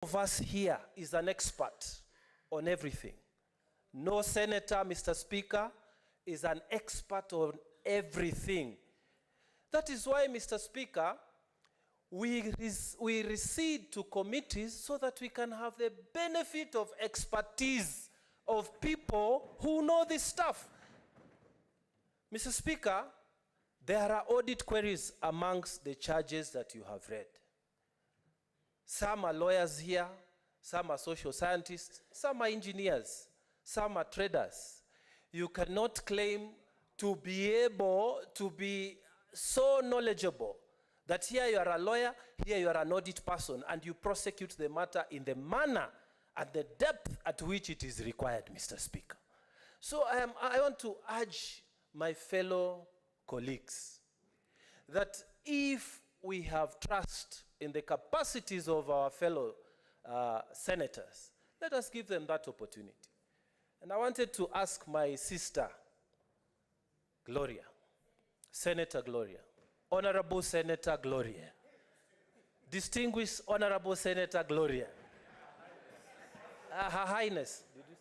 of us here is an expert on everything. No senator, Mr. Speaker, is an expert on everything. That is why, Mr. Speaker, we recede to committees so that we can have the benefit of expertise of people who know this stuff. Mr. Speaker, there are audit queries amongst the charges that you have read. Some are lawyers here, some are social scientists, some are engineers, some are traders. You cannot claim to be able to be so knowledgeable that here you are a lawyer, here you are an audit person, and you prosecute the matter in the manner and the depth at which it is required, Mr. Speaker. So I want to urge my fellow colleagues that if we have trust in the capacities of our fellow senators, let us give them that opportunity. And I wanted to ask my sister, Gloria, Senator Gloria, Honorable Senator Gloria, Distinguished Honorable Senator Gloria, Her Highness, did you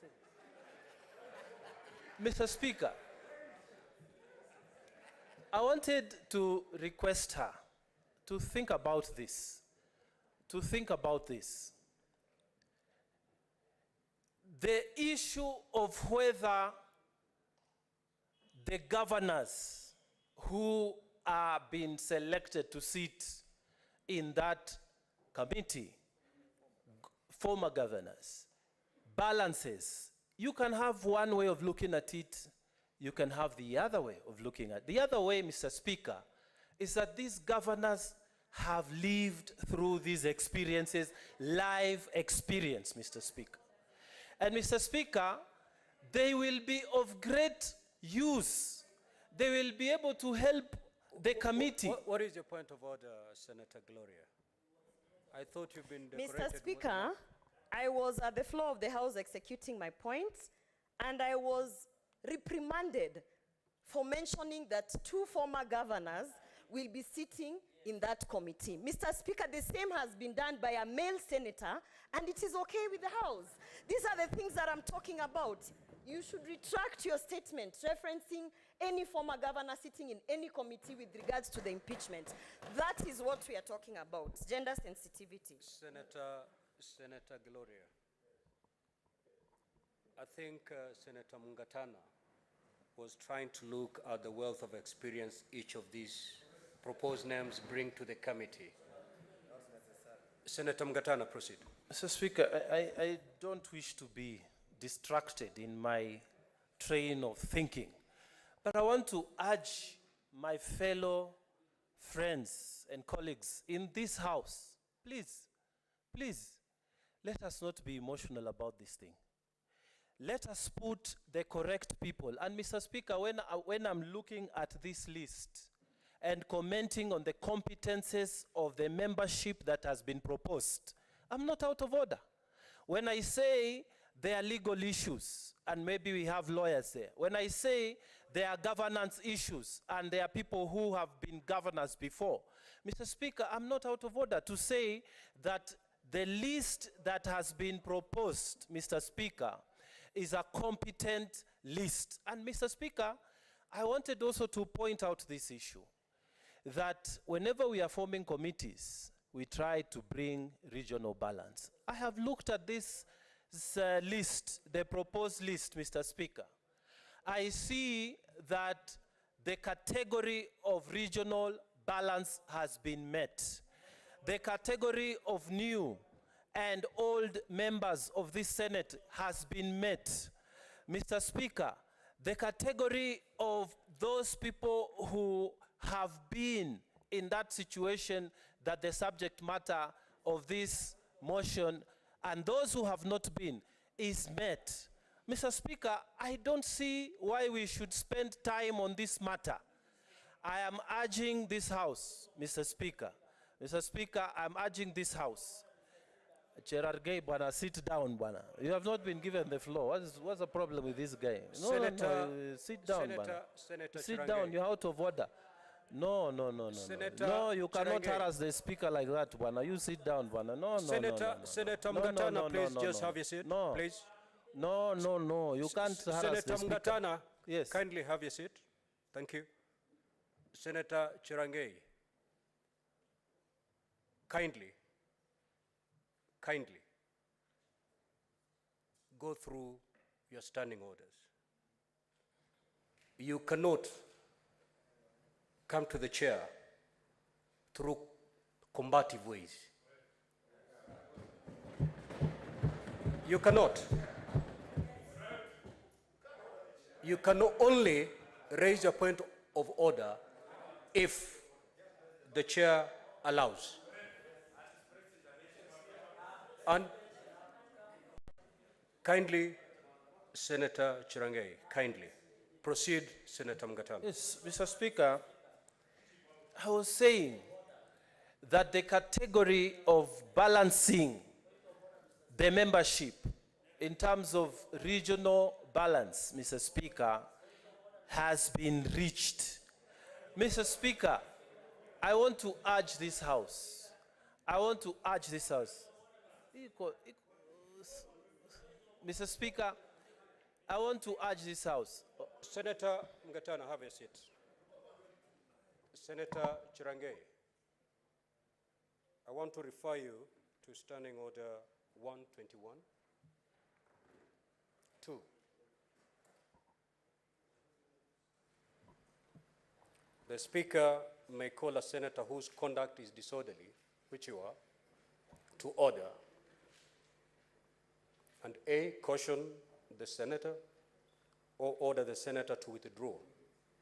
say? Mr. Speaker, I wanted to request her to think about this, The issue of whether the governors who are being selected to sit in that committee, former governors, balances. You can have one way of looking at it, you can have the other way of looking at it. The other way, Mr. Speaker, is that these governors have lived through these experiences, live experience, Mr. Speaker. And Mr. Speaker, they will be of great use. They will be able to help the committee. What is your point of order, Senator Gloria? I thought you've been decorated. Mr. Speaker, I was at the floor of the House executing my point, and I was reprimanded for mentioning that 2 former governors will be sitting in that committee. Mr. Speaker, the same has been done by a male senator, and it is okay with the House. These are the things that I'm talking about. You should retract your statement referencing any former governor sitting in any committee with regards to the impeachment. That is what we are talking about, gender sensitivity. Senator Gloria, I think Senator Mwangaza was trying to look at the wealth of experience each of these proposed names bring to the committee. Senator Mwangaza, proceed. Mr. Speaker, I don't wish to be distracted in my train of thinking, but I want to urge my fellow friends and colleagues in this House, please, let us not be emotional about this thing. Let us put the correct people. And Mr. Speaker, when I'm looking at this list and commenting on the competences of the membership that has been proposed, I'm not out of order. When I say there are legal issues, and maybe we have lawyers there. When I say there are governance issues, and there are people who have been governors before, Mr. Speaker, I'm not out of order to say that the list that has been proposed, Mr. Speaker, is a competent list. And Mr. Speaker, I wanted also to point out this issue, that whenever we are forming committees, we try to bring regional balance. I have looked at this list, the proposed list, Mr. Speaker. I see that the category of regional balance has been met. The category of new and old members of this Senate has been met. Mr. Speaker, the category of those people who have been in that situation that the subject matter of this motion and those who have not been is met. Mr. Speaker, I don't see why we should spend time on this matter. I am urging this House, Mr. Speaker. Mr. Speaker, I'm urging this House. Gerard Gay, Bwana, sit down, Bwana. You have not been given the floor. What's the problem with this guy? No, Senator, no, sit down, Bwana. Sit down, you're out of order. No, no, no, no, Senator no. No, you cannot Chirange. harass the speaker like that, Bwana. You sit down, Bwana. No, no, Senator, no, no, no. Senator No, no, Mngatana, no, no, please no, just no. have your seat, No. please. No, no, no. You can't harass Senator the speaker. Mngatana, Yes. kindly have your seat. Thank you. Senator Chirange, kindly go through your standing orders. You cannot come to the chair through combative ways. You cannot. You can only raise your point of order if the chair allows. And kindly, Senator Chirange, kindly proceed, Senator Mngatana. Yes, Mr. Speaker, I was saying that the category of balancing the membership in terms of regional balance, Mr. Speaker, has been reached. Mr. Speaker, I want to urge this House. Mr. Speaker, I want to urge this House. Senator Mngatana, have a seat. Senator Chirange, I want to refer you to Standing Order 121. 2. The Speaker may call a senator whose conduct is disorderly, which you are, to order, and A, caution the senator or order the senator to withdraw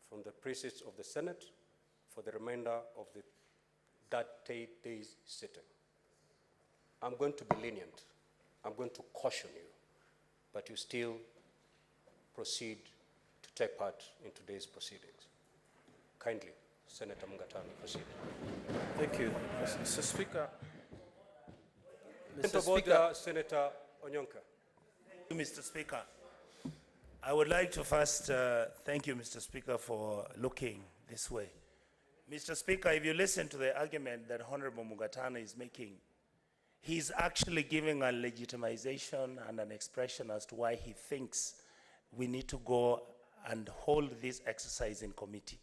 from the precincts of the Senate for the remainder of that day's sitting. I'm going to be lenient. I'm going to caution you, but you still proceed to take part in today's proceedings. Kindly, Senator Mngatana, proceed. Thank you, Mr. Speaker. Point of order, Senator Onyonka. Mr. Speaker, I would like to first thank you, Mr. Speaker, for looking this way. Mr. Speaker, if you listen to the argument that Honorable Mwangaza is making, he's actually giving a legitimization and an expression as to why he thinks we need to go and hold this exercise in committee.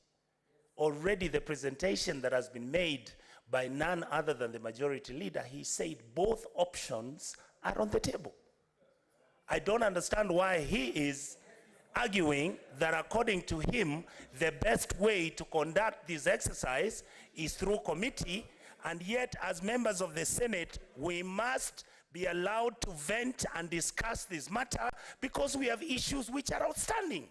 Already the presentation that has been made by none other than the majority leader, he said both options are on the table. I don't understand why he is arguing that according to him, the best way to conduct this exercise is through committee, and yet as members of the Senate, we must be allowed to vent and discuss this matter because we have issues which are outstanding.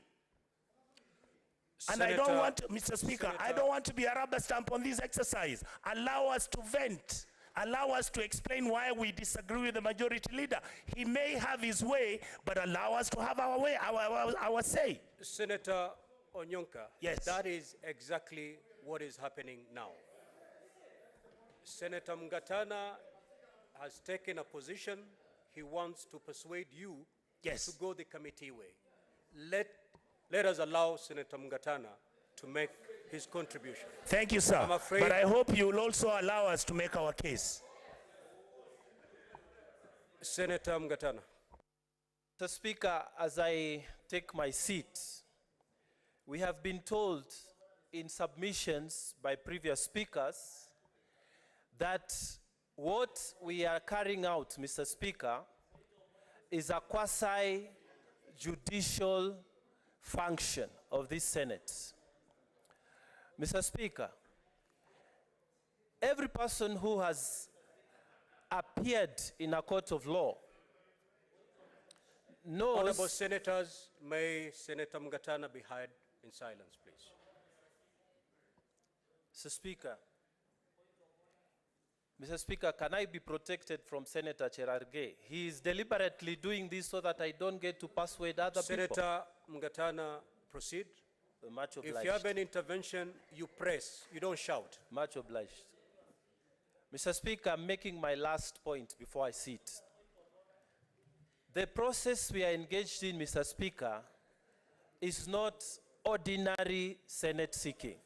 Senator, and I don't want to, Mr. Speaker, Senator, I don't want to be a rubber stamp on this exercise. Allow us to vent. Allow us to explain why we disagree with the majority leader. He may have his way, but allow us to have our way, our say. Senator Onyonka, yes, that is exactly what is happening now. Senator Mngatana has taken a position. He wants to persuade you yes, to go the committee way. Let us allow Senator Mngatana to make his contribution. Thank you, sir. I'm afraid, but I hope you will also allow us to make our case. Senator Mngatana. Mr. Speaker, as I take my seat, we have been told in submissions by previous speakers that what we are carrying out, Mr. Speaker, is a quasi-judicial function of this Senate. Mr. Speaker, every person who has appeared in a court of law knows... Honorable senators, may Senator Mngatana be heard in silence, please. Mr. Speaker, can I be protected from Senator Chirange? He is deliberately doing this so that I don't get to persuade other people. Senator Mngatana, proceed. Much obliged. If you have an intervention, you press, you don't shout. Much obliged. Mr. Speaker, I'm making my last point before I sit. The process we are engaged in, Mr. Speaker, is not ordinary Senate seeking.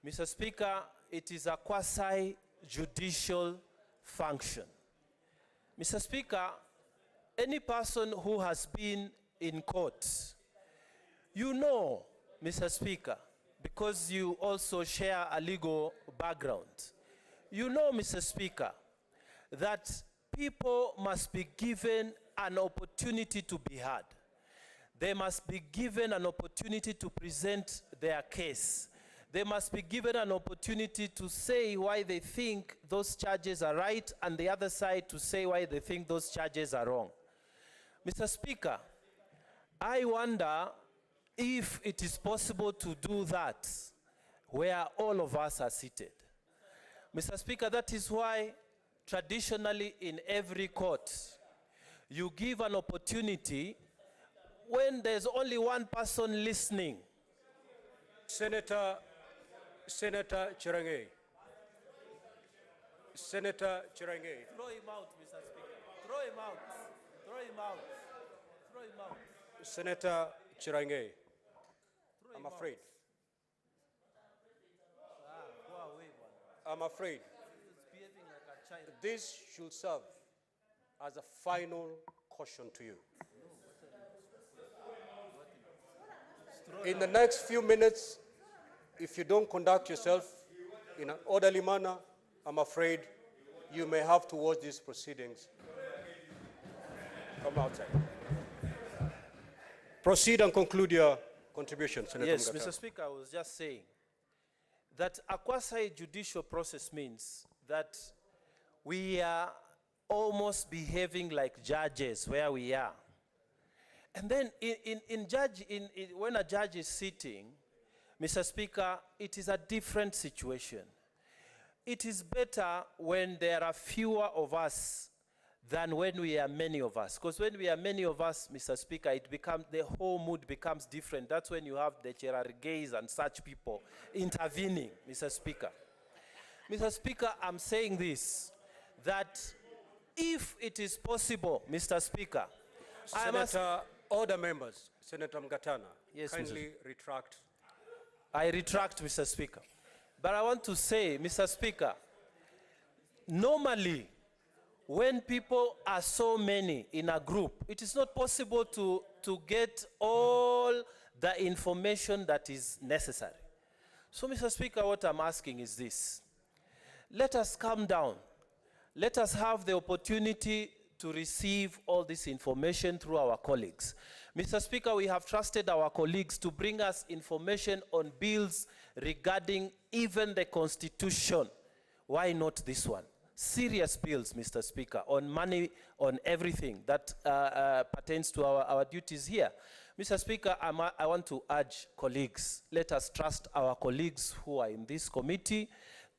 Mr. Speaker, it is a quasi-judicial function. Mr. Speaker, any person who has been in court, you know, Mr. Speaker, because you also share a legal background, you know, Mr. Speaker, that people must be given an opportunity to be heard. They must be given an opportunity to present their case. They must be given an opportunity to say why they think those charges are right, and the other side to say why they think those charges are wrong. Mr. Speaker, I wonder if it is possible to do that where all of us are seated. Mr. Speaker, that is why traditionally in every court, you give an opportunity when there's only one person listening. Senator Chirange. Senator Chirange. Throw him out, Mr. Speaker. Throw him out. Throw him out. Throw him out. Senator Chirange. I'm afraid. Go away, man. I'm afraid. He's behaving like a child. This should serve as a final caution to you. In the next few minutes, if you don't conduct yourself in an orderly manner, I'm afraid you may have to watch these proceedings. Come outside. Proceed and conclude your contribution, Senator Yes, Mwangaza. Mr. Speaker, I was just saying that a quasi-judicial process means that we are almost behaving like judges where we are. And then when a judge is sitting, Mr. Speaker, it is a different situation. It is better when there are fewer of us than when we are many of us. Because when we are many of us, Mr. Speaker, the whole mood becomes different. That's when you have the Cherargeys and such people intervening, Mr. Speaker. Mr. Speaker, I'm saying this, that if it is possible, Mr. Speaker, Senator, order members, Senator Mgatana, Yes, kindly retract. I retract, Mr. Speaker. But I want to say, Mr. Speaker, normally, when people are so many in a group, it is not possible to get all the information that is necessary. So, Mr. Speaker, what I'm asking is this. Let us calm down. Let us have the opportunity to receive all this information through our colleagues. Mr. Speaker, we have trusted our colleagues to bring us information on bills regarding even the Constitution. Why not this one? Serious bills, Mr. Speaker, on money, on everything that pertains to our duties here. Mr. Speaker, I want to urge colleagues, let us trust our colleagues who are in this committee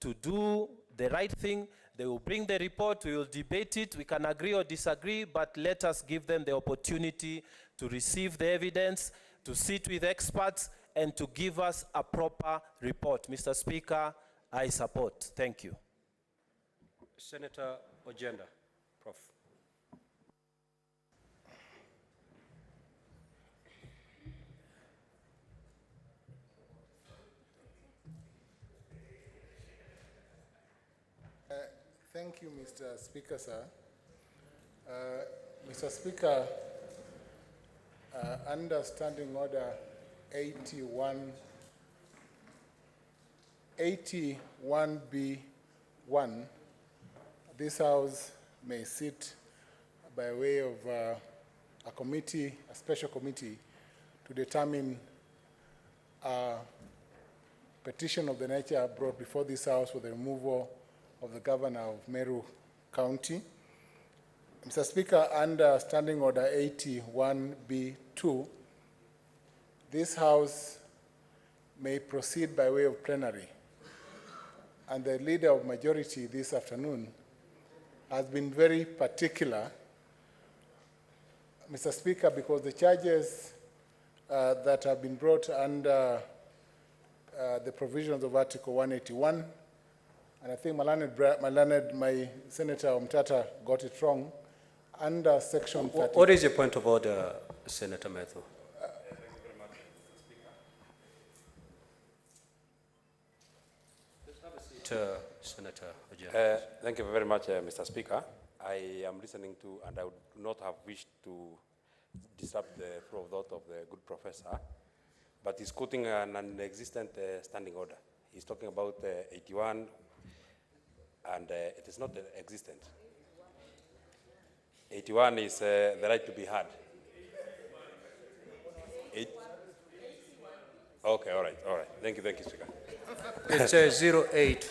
to do the right thing. They will bring the report, we will debate it, we can agree or disagree, but let us give them the opportunity to receive the evidence, to sit with experts, and to give us a proper report. Mr. Speaker, I support. Thank you. Senator Ojenda, Prof. Thank you, Mr. Speaker, sir. Mr. Speaker, under Standing Order 81B1, this House may sit by way of a committee, a special committee, to determine a petition of the nature brought before this House for the removal of the Governor of Meru County. Mr. Speaker, under Standing Order 81B2, this House may proceed by way of plenary. And the Leader of Majority this afternoon has been very particular, Mr. Speaker, because the charges that have been brought under the provisions of Article 181, and I think my Senator Omtata got it wrong, under Section 30. What is your point of order, Senator Metho? Senator Ojiambo. Thank you very much, Mr. Speaker. I am listening to, and I would not have wished to disrupt the flow of thought of the good professor, but he's quoting an inexistent standing order. He's talking about 81, and it is not existent. 81 is the right to be heard. Okay, all right. Thank you, Speaker. It's 08.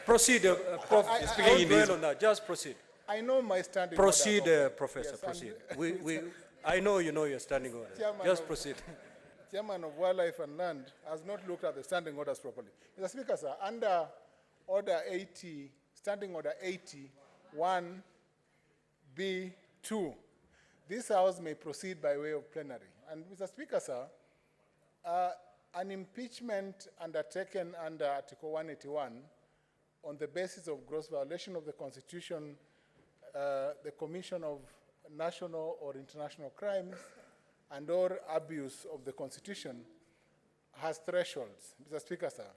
Proceed, Prof. Don't dwell on that. Just proceed. I know my standing Proceed, order. Professor, Yes, proceed. I know you know your standing order. Chairman Just of- proceed. Chairman of Wildlife and Land has not looked at the standing orders properly. Mr. Speaker, sir, under Order 80, Standing Order 81B2, this House may proceed by way of plenary. And Mr. Speaker, sir, an impeachment undertaken under Article 181 on the basis of gross violation of the Constitution, the commission of national or international crimes, and or abuse of the Constitution has thresholds, Mr. Speaker, sir.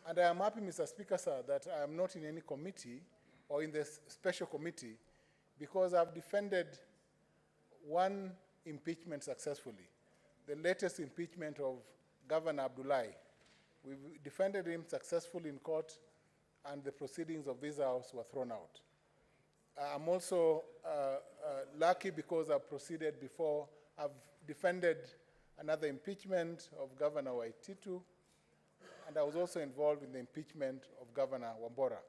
And I am happy, Mr. Speaker, sir, that I am not in any committee or in the special committee because I've defended one impeachment successfully, the latest impeachment of Governor Abdullahi. We defended him successfully in court, and the proceedings of this House were thrown out. I'm also lucky because I've proceeded before. I've defended another impeachment of Governor Waititu, and I was also involved in the impeachment of Governor Wambora.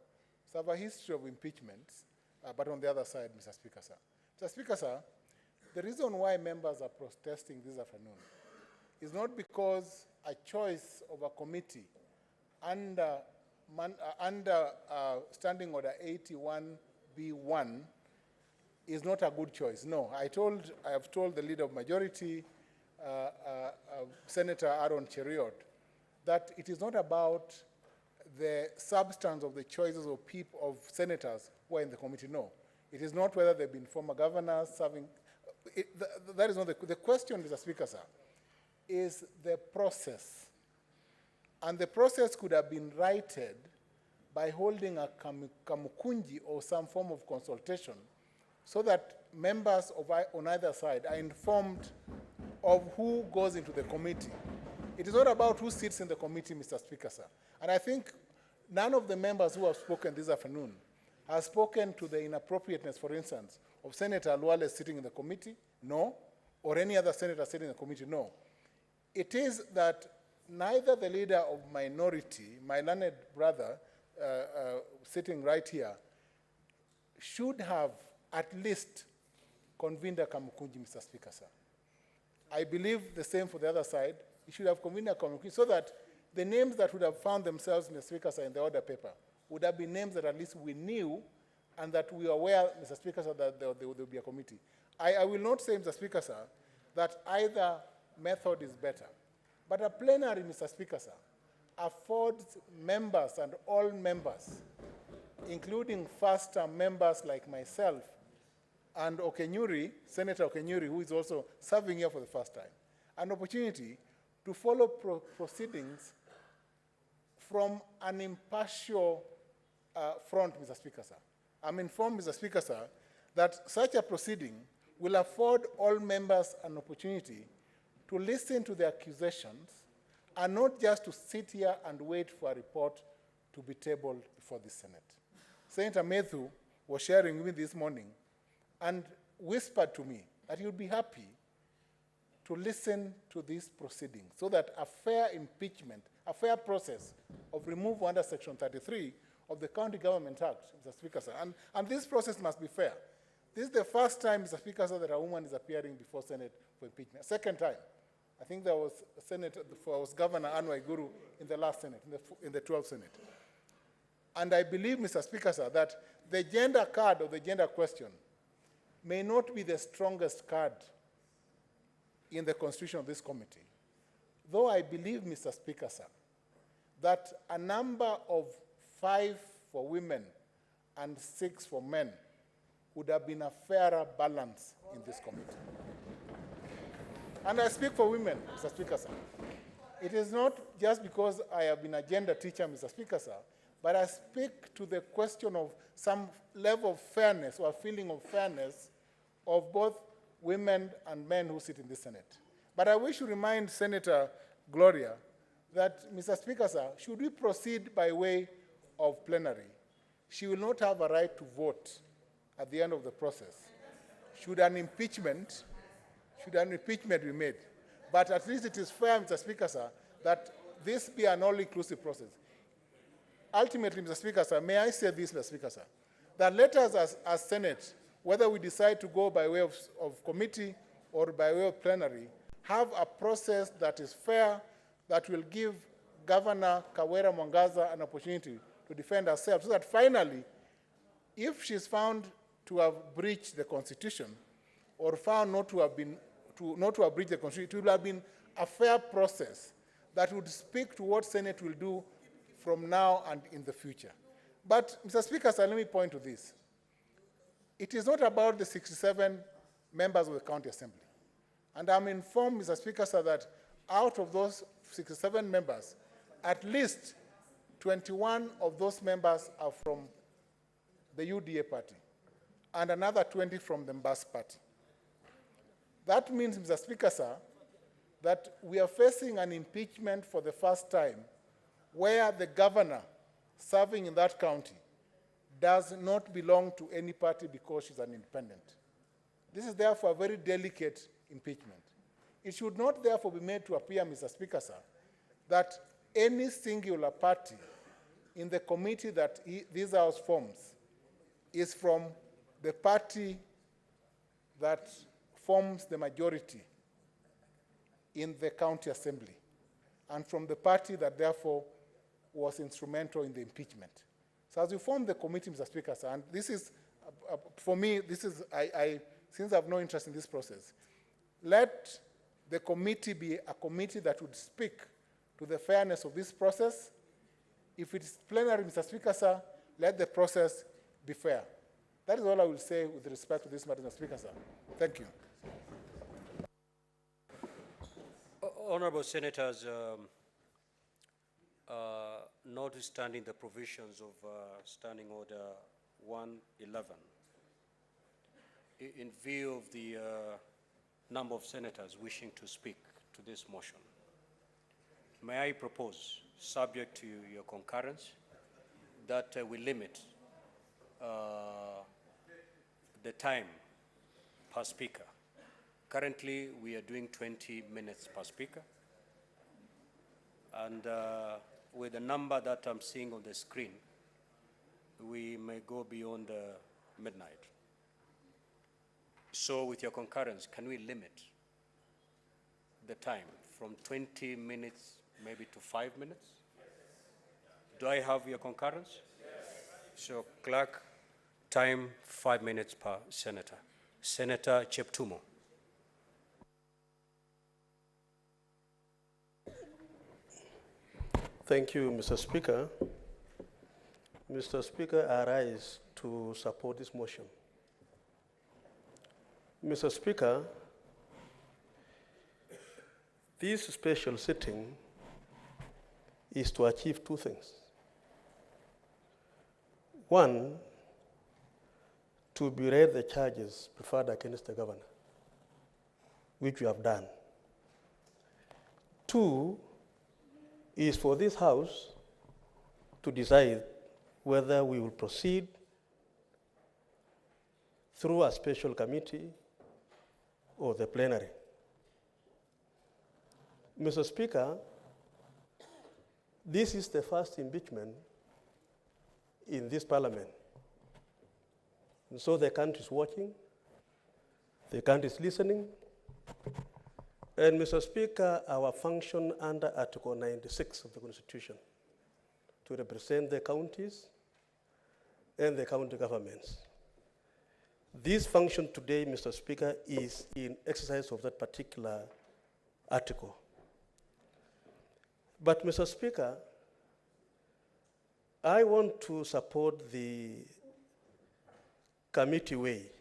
So I have a history of impeachments, but on the other side, Mr. Speaker, sir. Mr. Speaker, sir, the reason why members are protesting this afternoon is not because a choice of a committee under Standing Order 81B1 is not a good choice. No, I have told the Leader of Majority, Senator Aaron Cheriot, that it is not about the substance of the choices of senators who are in the committee. No, it is not whether they've been former governors serving. That is not the question, Mr. Speaker, sir, is the process. And the process could have been righted by holding a kamukunji or some form of consultation so that members on either side are informed of who goes into the committee. It is not about who sits in the committee, Mr. Speaker, sir. And I think none of the members who have spoken this afternoon has spoken to the inappropriateness, for instance, of Senator Luale sitting in the committee, no, or any other senator sitting in the committee, no. It is that neither the leader of minority, my learned brother, sitting right here, should have at least convened a Kamukunji, Mr. Speaker, sir. I believe the same for the other side. He should have convened a Kamukunji so that the names that would have found themselves, Mr. Speaker, sir, in the order paper would have been names that at least we knew and that we were aware, Mr. Speaker, sir, that there will be a committee. I will not say, Mr. Speaker, sir, that either method is better. But a plenary, Mr. Speaker, sir, affords members and all members, including first-term members like myself and Okenyuri, Senator Okenyuri, who is also serving here for the first time, an opportunity to follow proceedings from an impartial front, Mr. Speaker, sir. I'm informed, Mr. Speaker, sir, that such a proceeding will afford all members an opportunity to listen to the accusations and not just to sit here and wait for a report to be tabled before the Senate. Senator Methu was sharing with me this morning and whispered to me that he would be happy to listen to these proceedings so that a fair impeachment, a fair process of removal under Section 33 of the County Government Act, Mr. Speaker, sir, and this process must be fair. This is the first time, Mr. Speaker, sir, that a woman is appearing before Senate for impeachment. Second time. I think there was Governor Anwar Guru in the last Senate, in the 12th Senate. And I believe, Mr. Speaker, sir, that the gender card or the gender question may not be the strongest card in the constitution of this committee. Though I believe, Mr. Speaker, sir, that a number of 5 for women and 6 for men would have been a fairer balance in this committee. And I speak for women, Mr. Speaker, sir. It is not just because I have been a gender teacher, Mr. Speaker, sir, but I speak to the question of some level of fairness or feeling of fairness of both women and men who sit in the Senate. But I wish to remind Senator Gloria that, Mr. Speaker, sir, should we proceed by way of plenary, she will not have a right to vote at the end of the process. Should an impeachment be made? But at least it is fair, Mr. Speaker, sir, that this be an all-inclusive process. Ultimately, Mr. Speaker, sir, may I say this, Mr. Speaker, sir, that let us as Senate, whether we decide to go by way of committee or by way of plenary, have a process that is fair, that will give Governor Mwangaza an opportunity to defend herself, so that finally, if she's found to have breached the Constitution or found not to have breached the Constitution, it will have been a fair process that would speak to what Senate will do from now and in the future. But, Mr. Speaker, sir, let me point to this. It is not about the 67 members of the County Assembly. And I'm informed, Mr. Speaker, sir, that out of those 67 members, at least 21 of those members are from the UDA party, and another 20 from the Mbas party. That means, Mr. Speaker, sir, that we are facing an impeachment for the first time where the governor serving in that county does not belong to any party because she's an independent. This is therefore a very delicate impeachment. It should not therefore be made to appear, Mr. Speaker, sir, that any singular party in the committee that this House forms is from the party that forms the majority in the county assembly, and from the party that therefore was instrumental in the impeachment. So as we form the committee, Mr. Speaker, sir, and this is, for me, this is, since I have no interest in this process, let the committee be a committee that would speak to the fairness of this process. If it is plenary, Mr. Speaker, sir, let the process be fair. That is all I will say with respect to this matter, Mr. Speaker, sir. Thank you. Honorable Senators, notwithstanding the provisions of Standing Order 111, in view of the number of senators wishing to speak to this motion, may I propose, subject to your concurrence, that we limit the time per speaker. Currently, we are doing 20 minutes per speaker. And with the number that I'm seeing on the screen, we may go beyond midnight. So with your concurrence, can we limit the time from 20 minutes maybe to 5 minutes? Do I have your concurrence? Yes. So clerk, time 5 minutes per senator. Senator Cheptumo. Thank you, Mr. Speaker. Mr. Speaker, I rise to support this motion. Mr. Speaker, this special sitting is to achieve two things. One, to berate the charges preferred against the governor, which we have done. Two, is for this House to decide whether we will proceed through a special committee or the plenary. Mr. Speaker, this is the first impeachment in this parliament. And so the country is watching, the country is listening. And Mr. Speaker, our function under Article 96 of the Constitution to represent the counties and the county governments. This function today, Mr. Speaker, is in exercise of that particular article. But, Mr. Speaker, I want to support the committee way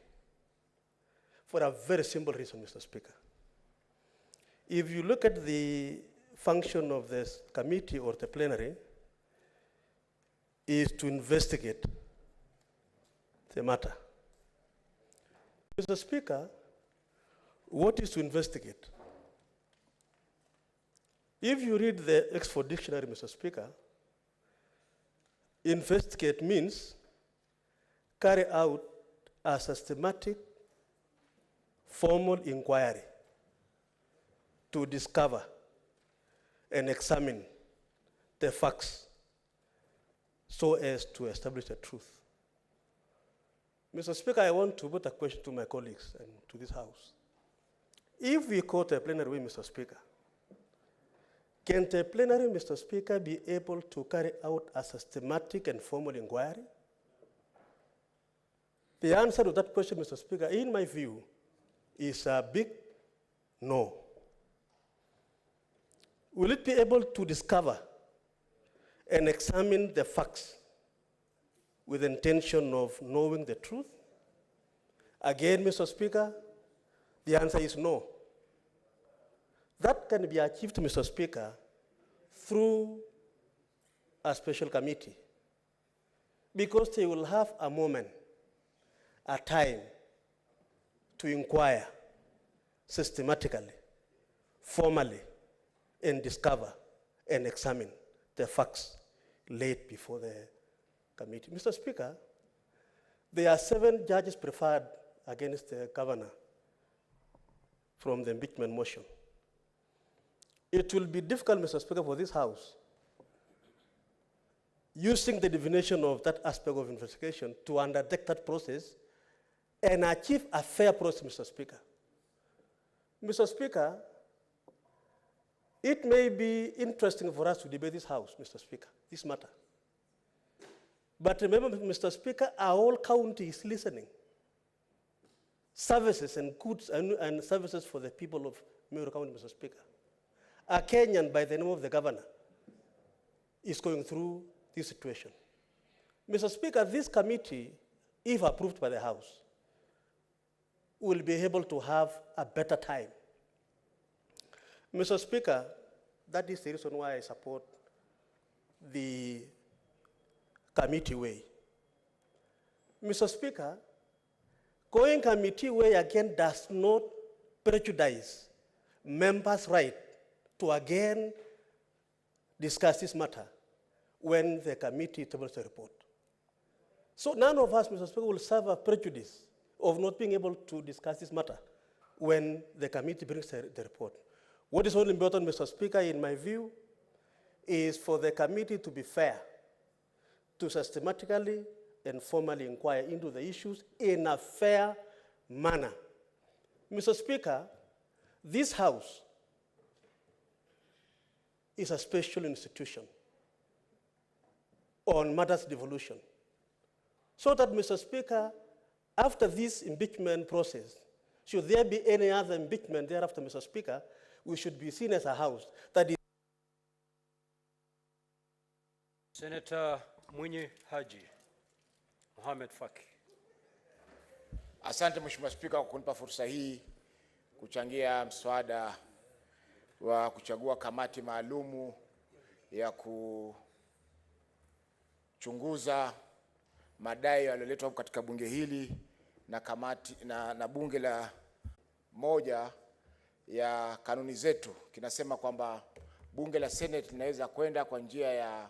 for a very simple reason, Mr. Speaker. If you look at the function of this committee or the plenary is to investigate the matter. Mr. Speaker, what is to investigate? If you read the Oxford Dictionary, Mr. Speaker, investigate means carry out a systematic, formal inquiry to discover and examine the facts so as to establish the truth. Mr. Speaker, I want to put a question to my colleagues and to this House. If we quote a plenary way, Mr. Speaker, can the plenary, Mr. Speaker, be able to carry out a systematic and formal inquiry? The answer to that question, Mr. Speaker, in my view, is a big no. Will it be able to discover and examine the facts with the intention of knowing the truth? Again, Mr. Speaker, the answer is no. That can be achieved, Mr. Speaker, through a special committee, because they will have a moment, a time to inquire systematically, formally, and discover and examine the facts laid before the committee. Mr. Speaker, there are 7 judges preferred against the governor from the impeachment motion. It will be difficult, Mr. Speaker, for this House, using the definition of that aspect of investigation, to undertake that process and achieve a fair process, Mr. Speaker. Mr. Speaker, it may be interesting for us to debate this House, Mr. Speaker, this matter. But remember, Mr. Speaker, our whole county is listening. Services and goods and services for the people of Meru County, Mr. Speaker. A Kenyan by the name of the governor is going through this situation. Mr. Speaker, this committee, if approved by the House, will be able to have a better time. Mr. Speaker, that is the reason why I support the committee way. Mr. Speaker, going committee way again does not prejudice members' right to again discuss this matter when the committee tables the report. So none of us, Mr. Speaker, will suffer prejudice of not being able to discuss this matter when the committee brings the report. What is only important, Mr. Speaker, in my view, is for the committee to be fair, to systematically and formally inquire into the issues in a fair manner. Mr. Speaker, this House is a special institution on matters of devolution. So that, Mr. Speaker, after this impeachment process, should there be any other impeachment thereafter, Mr. Speaker, we should be seen as a House that is. Senator Mwinyi Haji Mohamed Faki. Asante Mheshimiwa Spika kwa kunipa fursa hii kuchangia mswada wa kuchagua kamati maalumu ya kuchunguza madai yaliyoletwa katika bunge hili na kamati na bunge la moja ya kanuni zetu. Kinasema kwamba bunge la Senate linaweza kwenda kwa njia ya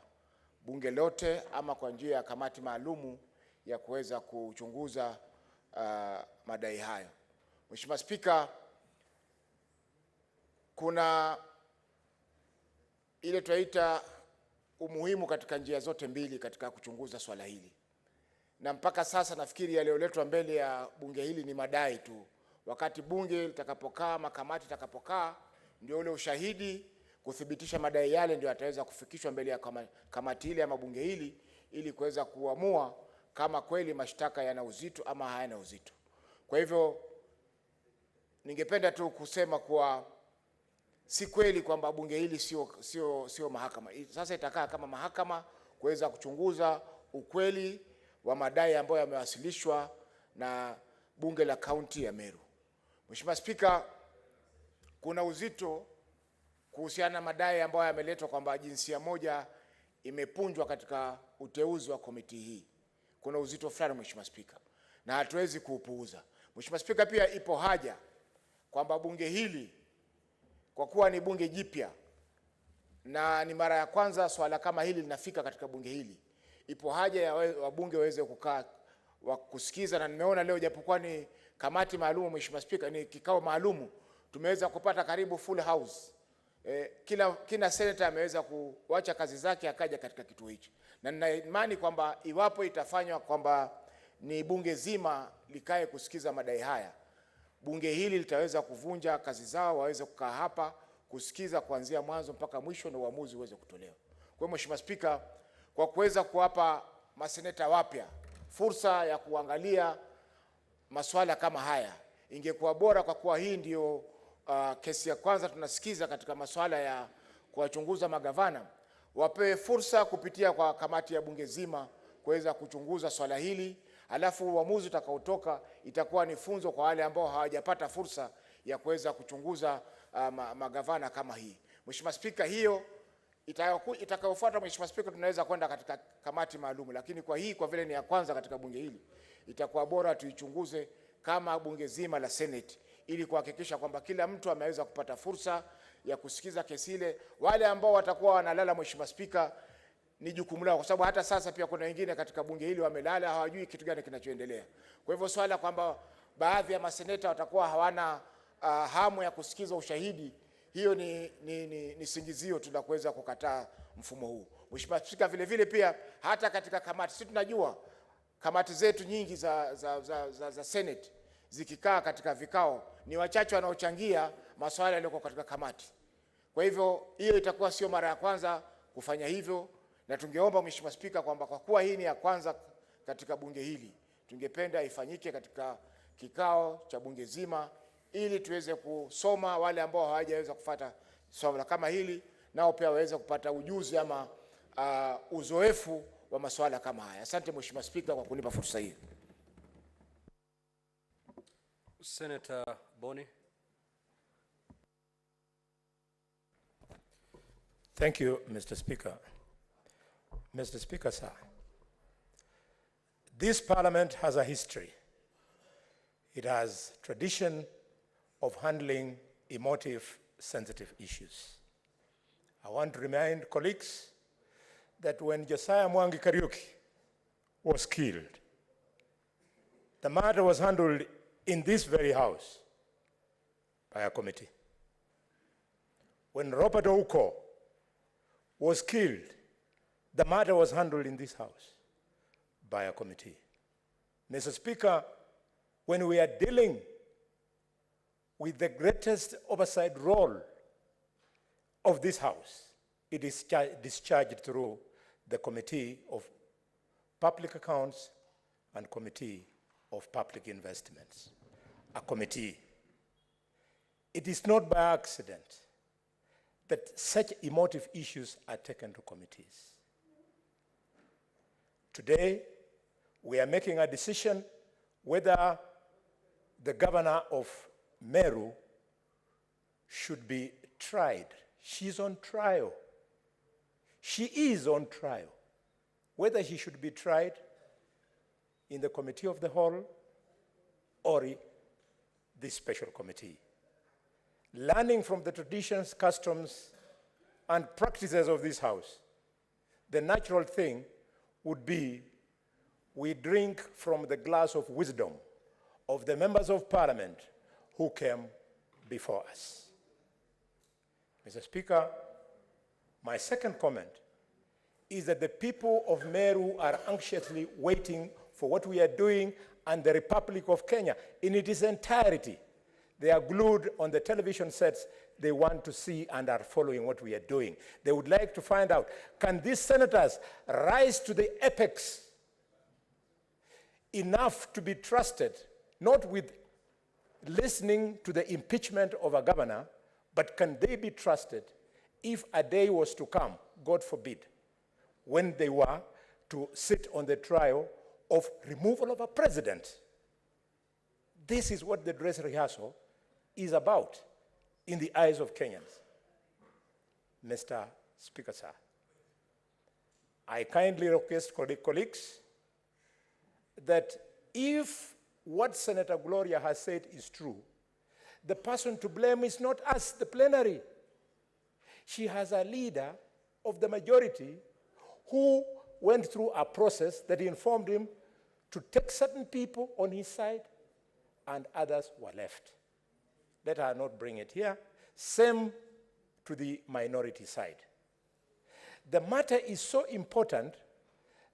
bunge lote ama kwa njia ya kamati maalumu ya kuweza kuchunguza madai hayo. Mheshimiwa Spika, kuna ile tunaita umuhimu katika njia zote mbili katika kuchunguza swala hili. Na mpaka sasa nafikiri yaliyoletwa mbele ya bunge hili ni madai tu. Wakati bunge litakapokaa, makamati itakapokaa, ndio ule ushahidi kuthibitisha madai yale ndio ataweza kufikishwa mbele ya kamati ile ama bunge hili ili kuweza kuamua kama kweli mashtaka yana uzito ama hayana uzito. Kwa hivyo ningependa tu kusema kwa si kweli kwamba bunge hili sio mahakama. Sasa itakaa kama mahakama kuweza kuchunguza ukweli wa madai ambayo yamewasilishwa na bunge la kaunti ya Meru. Mheshimiwa Spika, kuna uzito kuhusiana na madai ambayo yameletwa kwamba jinsia moja imepunjwa katika uteuzi wa komiti hii. Kuna uzito fulani Mheshimiwa Spika, na hatuwezi kuupuuza. Mheshimiwa Spika, pia ipo haja kwamba bunge hili, kwa kuwa ni bunge jipya na ni mara ya kwanza swala kama hili linafika katika bunge hili, ipo haja ya wabunge waweze kukaa wa kusikiza. Na nimeona leo, japokuwa ni kamati maalum Mheshimiwa Spika, ni kikao maalum, tumeweza kupata karibu full house. Kila senator ameweza kuacha kazi zake akaja katika kituo hichi, na nina imani kwamba iwapo itafanywa kwamba ni bunge zima likae kusikiza madai haya, bunge hili litaweza kuvunja kazi zao, waweze kukaa hapa kusikiza kuanzia mwanzo mpaka mwisho na uamuzi uweze kutolewa. Kwa hiyo Mheshimiwa Spika, kwa kuweza kuwapa maseneta wapya fursa ya kuangalia masuala kama haya, ingekuwa bora, kwa kuwa hii ndio kesi ya kwanza tunasikiza katika masuala ya kuwachunguza magavana, wapewe fursa kupitia kwa kamati ya bunge zima kuweza kuchunguza swala hili, alafu uamuzi utakaotoka itakuwa ni funzo kwa wale ambao hawajapata fursa ya kuweza kuchunguza magavana kama hii. Mheshimiwa Spika, hiyo itakayofuata Mheshimiwa Spika, tunaweza kwenda katika kamati maalum, lakini kwa hii, kwa vile ni ya kwanza katika bunge hili, itakuwa bora tuichunguze kama bunge zima la Senate, ili kuhakikisha kwamba kila mtu ameweza kupata fursa ya kusikiza kesi ile. Wale ambao watakuwa wanalala, Mheshimiwa Spika, ni jukumu lao, kwa sababu hata sasa pia kuna wengine katika bunge hili wamelala, hawajui kitu gani kinachoendelea. Kwa hivyo swala kwamba baadhi ya maseneta watakuwa hawana hamu ya kusikiza ushahidi, hiyo ni singizio tu la kuweza kukataa mfumo huu. Mheshimiwa Spika, vile vile pia hata katika kamati, sisi tunajua kamati zetu nyingi za Senate zikikaa katika vikao, ni wachache wanaochangia masuala yaliyoko katika kamati. Kwa hivyo hiyo itakuwa sio mara ya kwanza kufanya hivyo, na tungeomba Mheshimiwa Spika kwamba kwa kuwa hii ni ya kwanza katika bunge hili, tungependa ifanyike katika kikao cha bunge zima, ili tuweze kusoma wale ambao hawajaweza kufuata swala kama hili, nao pia waweze kupata ujuzi ama uzoefu wa masuala kama haya. Asante Mheshimiwa Spika kwa kunipa fursa hii. Senator Boni. Thank you, Mr. Speaker. Mr. Speaker, sir, this parliament has a history. It has tradition of handling emotive, sensitive issues. I want to remind colleagues that when Josiah Mwangi Kariuki was killed, the matter was handled in this very house by a committee. When Robert Ouko was killed, the matter was handled in this house by a committee. Mr. Speaker, when we are dealing with the greatest oversight role of this house, it is discharged through the Committee of Public Accounts and Committee of Public Investments, a committee. It is not by accident that such emotive issues are taken to committees. Today, we are making a decision whether the governor of Meru should be tried. She's on trial. She is on trial. Whether he should be tried in the committee of the whole or this special committee. Learning from the traditions, customs, and practices of this house, the natural thing would be we drink from the glass of wisdom of the members of parliament who came before us. Mr. Speaker, my second comment is that the people of Meru are anxiously waiting for what we are doing, and the Republic of Kenya in its entirety. They are glued on the television sets. They want to see and are following what we are doing. They would like to find out, can these senators rise to the apex enough to be trusted, not with listening to the impeachment of a governor, but can they be trusted if a day was to come, God forbid, when they were to sit on the trial of removal of a president? This is what the dress rehearsal is about in the eyes of Kenyans. Mr. Speaker, sir, I kindly request colleagues that if what Senator Gloria has said is true, the person to blame is not us, the plenary. She has a leader of the majority who went through a process that informed him to take certain people on his side and others were left. Let her not bring it here. Same to the minority side. The matter is so important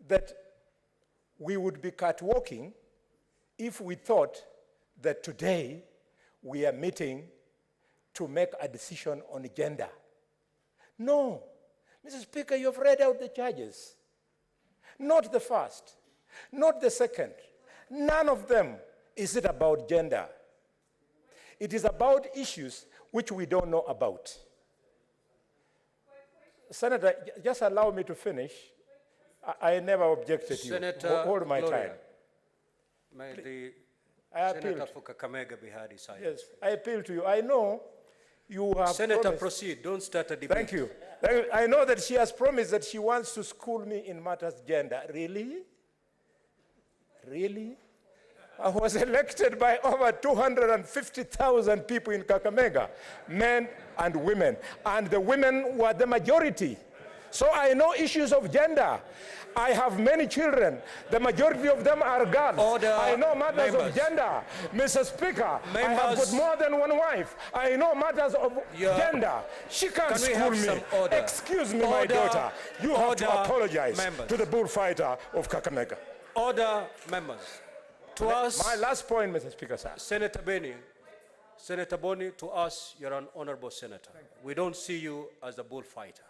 that we would be catwalking if we thought that today we are meeting to make a decision on gender. No. Mr. Speaker, you have read out the charges. Not the first, not the second. None of them is it about gender. It is about issues which we don't know about. Senator, just allow me to finish. I never objected to you. Senator Hold my Gloria, time. may the I Senator appeal. for Kakamega be heard aside. Yes, I appeal to you. I know you have Senator, promised. proceed. Don't start a debate. Thank you. I know that she has promised that she wants to school me in matters gender. Really? Really? I was elected by over 250,000 people in Kakamega, men and women. And the women were the majority. So I know issues of gender. I have many children. The majority of them are girls. Order, I know matters members. of gender. Mr. Speaker, I have Members. got more than one wife. I know matters of gender. She can't Can we school have me. some order? Excuse me, my Order, daughter. You have to order, apologize members. to the bullfighter of Kakamega. Order, members. To us, My last point, Mr. Speaker, sir. Senator Boni, to us, you're an honorable senator. We don't see you as a bullfighter.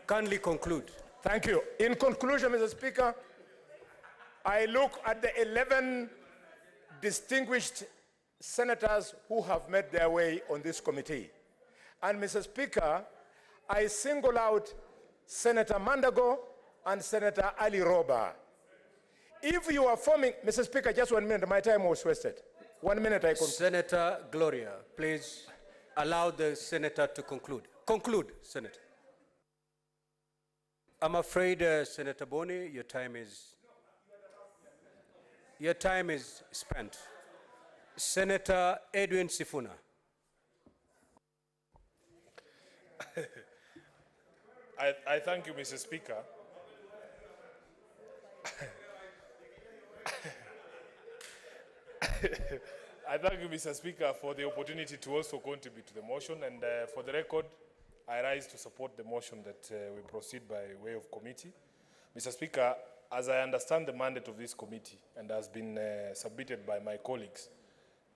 Kindly conclude. Thank you. In conclusion, Mr. Speaker, I look at the 11 distinguished senators who have made their way on this committee. And Mr. Speaker, I single out Senator Mandago and Senator Ali Roba. If you are forming, Mr. Speaker, just 1 minute, my time was wasted. 1 minute, I conclude. Senator Gloria, please allow the senator to conclude. Conclude, Senator. I'm afraid, Senator Boni, your time is spent. Senator Edwin Sifuna. I thank you, Mr. Speaker. I thank you, Mr. Speaker, for the opportunity to also contribute to the motion. And for the record, I rise to support the motion that we proceed by way of committee. Mr. Speaker, as I understand the mandate of this committee and has been submitted by my colleagues,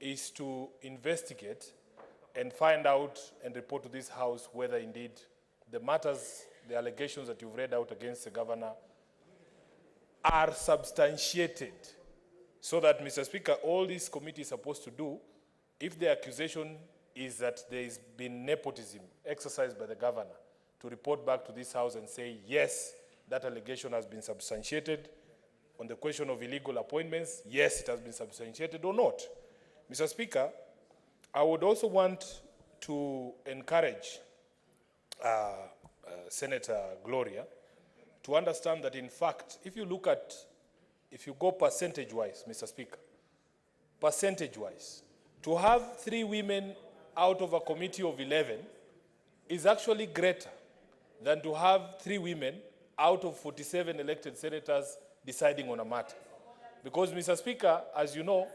is to investigate and find out and report to this House whether indeed the matters, the allegations that you've read out against the governor are substantiated. So that, Mr. Speaker, all this committee is supposed to do, if the accusation is that there has been nepotism exercised by the governor, to report back to this House and say, yes, that allegation has been substantiated. On the question of illegal appointments, yes, it has been substantiated or not. Mr. Speaker, I would also want to encourage Senator Gloria to understand that, in fact, if you go percentage-wise, Mr. Speaker, percentage-wise, to have 3 women out of a committee of 11 is actually greater than to have 3 women out of 47 elected senators deciding on a matter. Because, Mr. Speaker, as you know,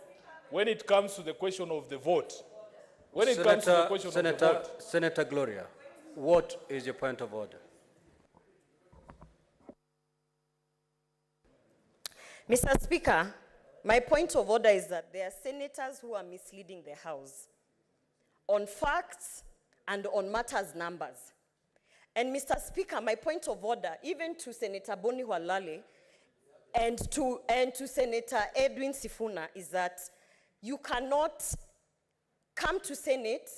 when it comes to the question of the vote, Senator Gloria, what is your point of order? Mr. Speaker, my point of order is that there are senators who are misleading the House on facts and on matters numbers. And Mr. Speaker, my point of order, even to Senator Boni Walale and to Senator Edwin Sifuna, is that you cannot come to Senate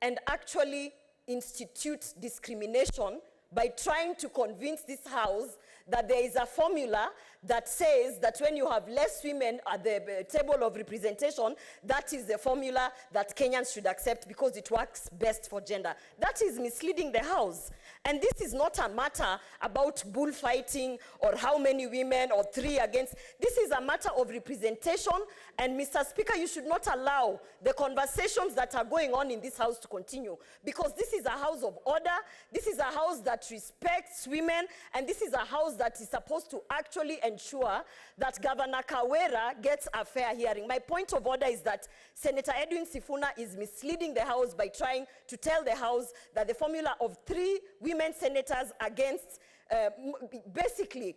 and actually institute discrimination by trying to convince this House that there is a formula that says that when you have less women at the table of representation, that is the formula that Kenyans should accept because it works best for gender. That is misleading the House. And this is not a matter about bullfighting or how many women or 3 against. This is a matter of representation. And Mr. Speaker, you should not allow the conversations that are going on in this House to continue, because this is a house of order. This is a house that respects women, and this is a house that is supposed to actually ensure that Governor Kawera gets a fair hearing. My point of order is that Senator Edwin Sifuna is misleading the House by trying to tell the House that the formula of 3 women senators against basically,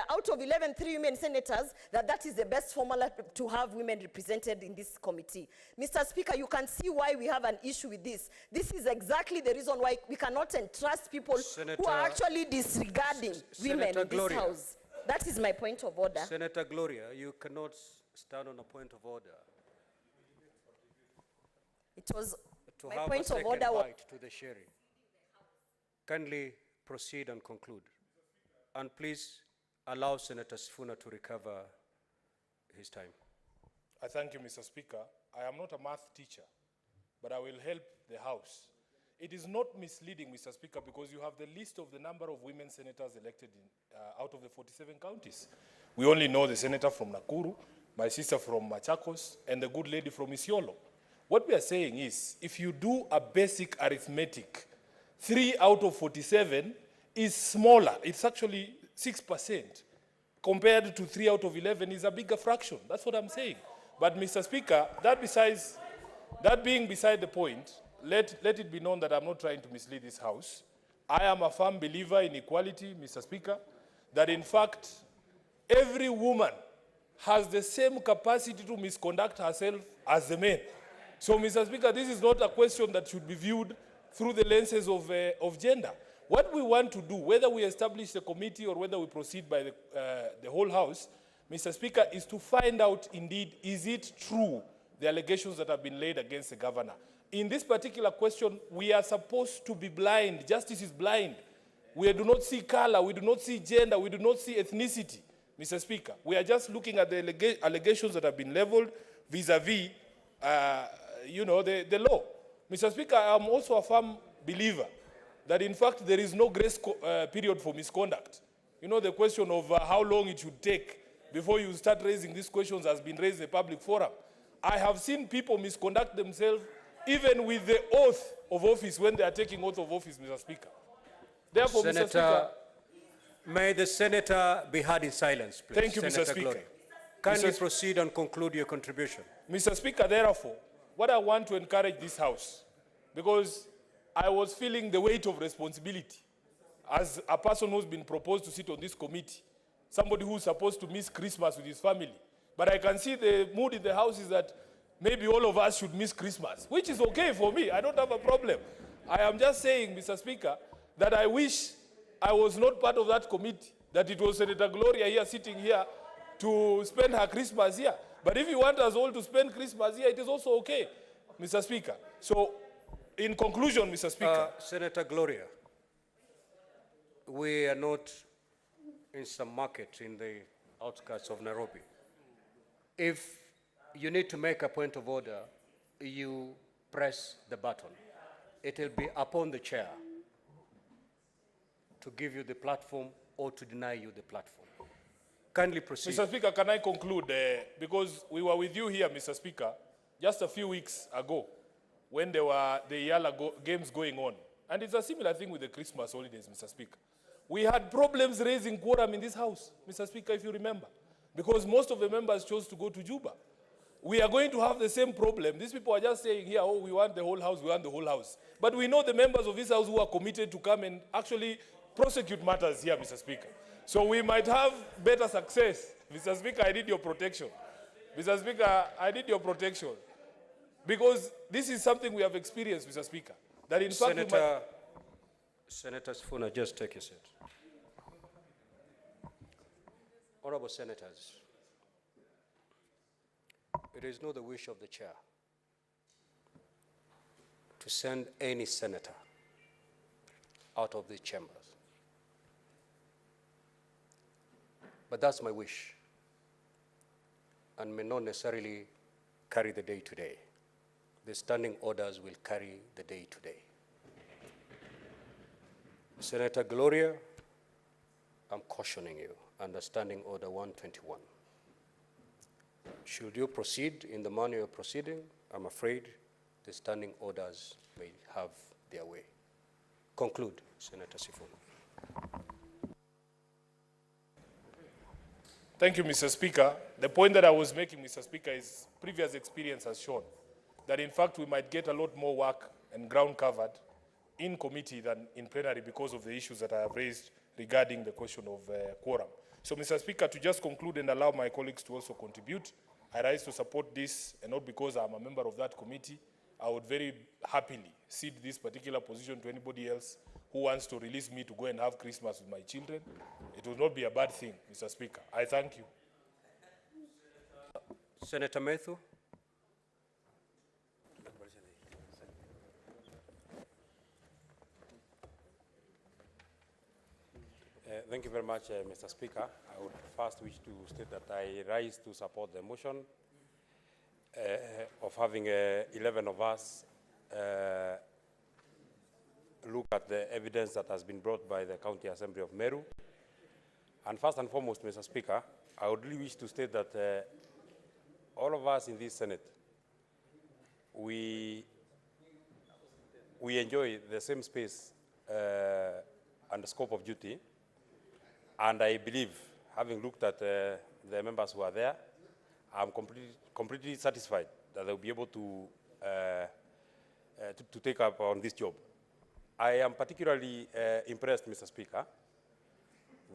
out of 11, 3 women senators, that is the best formula to have women represented in this committee. Mr. Speaker, you can see why we have an issue with this. This is exactly the reason why we cannot entrust people who are actually disregarding women in this House. That is my point of order. Senator Gloria, you cannot stand on a point of order. It was To my have point a of order. second bite to the sherry. Kindly proceed and conclude. And please allow Senator Sifuna to recover his time. I thank you, Mr. Speaker. I am not a math teacher, but I will help the House. It is not misleading, Mr. Speaker, because you have the list of the number of women senators elected out of the 47 counties. We only know the senator from Nakuru, my sister from Machakos, and the good lady from Isiolo. What we are saying is, if you do a basic arithmetic, 3 out of 47 is smaller. It's actually 6%. Compared to 3 out of 11 is a bigger fraction. That's what I'm saying. But Mr. Speaker, that being beside the point, let it be known that I'm not trying to mislead this House. I am a firm believer in equality, Mr. Speaker, that in fact, every woman has the same capacity to misconduct herself as the men. So, Mr. Speaker, this is not a question that should be viewed through the lenses of gender. What we want to do, whether we establish the committee or whether we proceed by the whole House, Mr. Speaker, is to find out indeed, is it true, the allegations that have been laid against the governor? In this particular question, we are supposed to be blind. Justice is blind. We do not see color, we do not see gender, we do not see ethnicity, Mr. Speaker. We are just looking at the allegations that have been leveled vis-a-vis, the law. Mr. Speaker, I am also a firm believer that in fact there is no grace period for misconduct. You know, the question of how long it should take before you start raising these questions has been raised in a public forum. I have seen people misconduct themselves even with the oath of office when they are taking oath of office, Mr. Speaker. Therefore, Senator, Mr. Speaker, may the senator be heard in silence, please. Thank you, Senator Mr. Speaker. Gloria. Kindly proceed and conclude your contribution. Mr. Speaker, therefore, what I want to encourage this House, because I was feeling the weight of responsibility as a person who's been proposed to sit on this committee, somebody who's supposed to miss Christmas with his family. But I can see the mood in the House is that maybe all of us should miss Christmas, which is okay for me. I don't have a problem. I am just saying, Mr. Speaker, that I wish I was not part of that committee, that it was Senator Gloria here sitting here to spend her Christmas here. But if you want us all to spend Christmas here, it is also okay, Mr. Speaker. So, in conclusion, Mr. Speaker. Senator Gloria, we are not in some market in the outskirts of Nairobi. If you need to make a point of order, you press the button. It will be upon the chair to give you the platform or to deny you the platform. Kindly proceed. Mr. Speaker, can I conclude? Because we were with you here, Mr. Speaker, just a few weeks ago when there were the Yala games going on. And it's a similar thing with the Christmas holidays, Mr. Speaker. We had problems raising quorum in this House, Mr. Speaker, if you remember, because most of the members chose to go to Juba. We are going to have the same problem. These people are just saying here, oh, we want the whole House, we want the whole House. But we know the members of this House who are committed to come and actually prosecute matters here, Mr. Speaker. So we might have better success. Mr. Speaker, I need your protection. Mr. Speaker, I need your protection. Because this is something we have experienced, Mr. Speaker. That in fact Senator Sifuna, just take a seat. Honorable Senators, it is not the wish of the chair to send any senator out of the chambers. But that's my wish, and may not necessarily carry the day today. The standing orders will carry the day today. Senator Gloria, I'm cautioning you under Standing Order 121. Should you proceed in the manner you're proceeding, I'm afraid the standing orders may have their way. Conclude, Senator Sifuna. Thank you, Mr. Speaker. The point that I was making, Mr. Speaker, is previous experience has shown that, in fact, we might get a lot more work and ground covered in committee than in plenary because of the issues that I have raised regarding the question of quorum. So, Mr. Speaker, to just conclude and allow my colleagues to also contribute, I rise to support this, and not because I'm a member of that committee. I would very happily cede this particular position to anybody else who wants to release me to go and have Christmas with my children. It will not be a bad thing, Mr. Speaker. I thank you. Senator Methu. Thank you very much, Mr. Speaker. I would first wish to state that I rise to support the motion of having 11 of us look at the evidence that has been brought by the County Assembly of Meru. And first and foremost, Mr. Speaker, I would really wish to state that all of us in this Senate, we enjoy the same space and scope of duty. And I believe, having looked at the members who are there, I'm completely satisfied that they'll be able to take up on this job. I am particularly impressed, Mr. Speaker,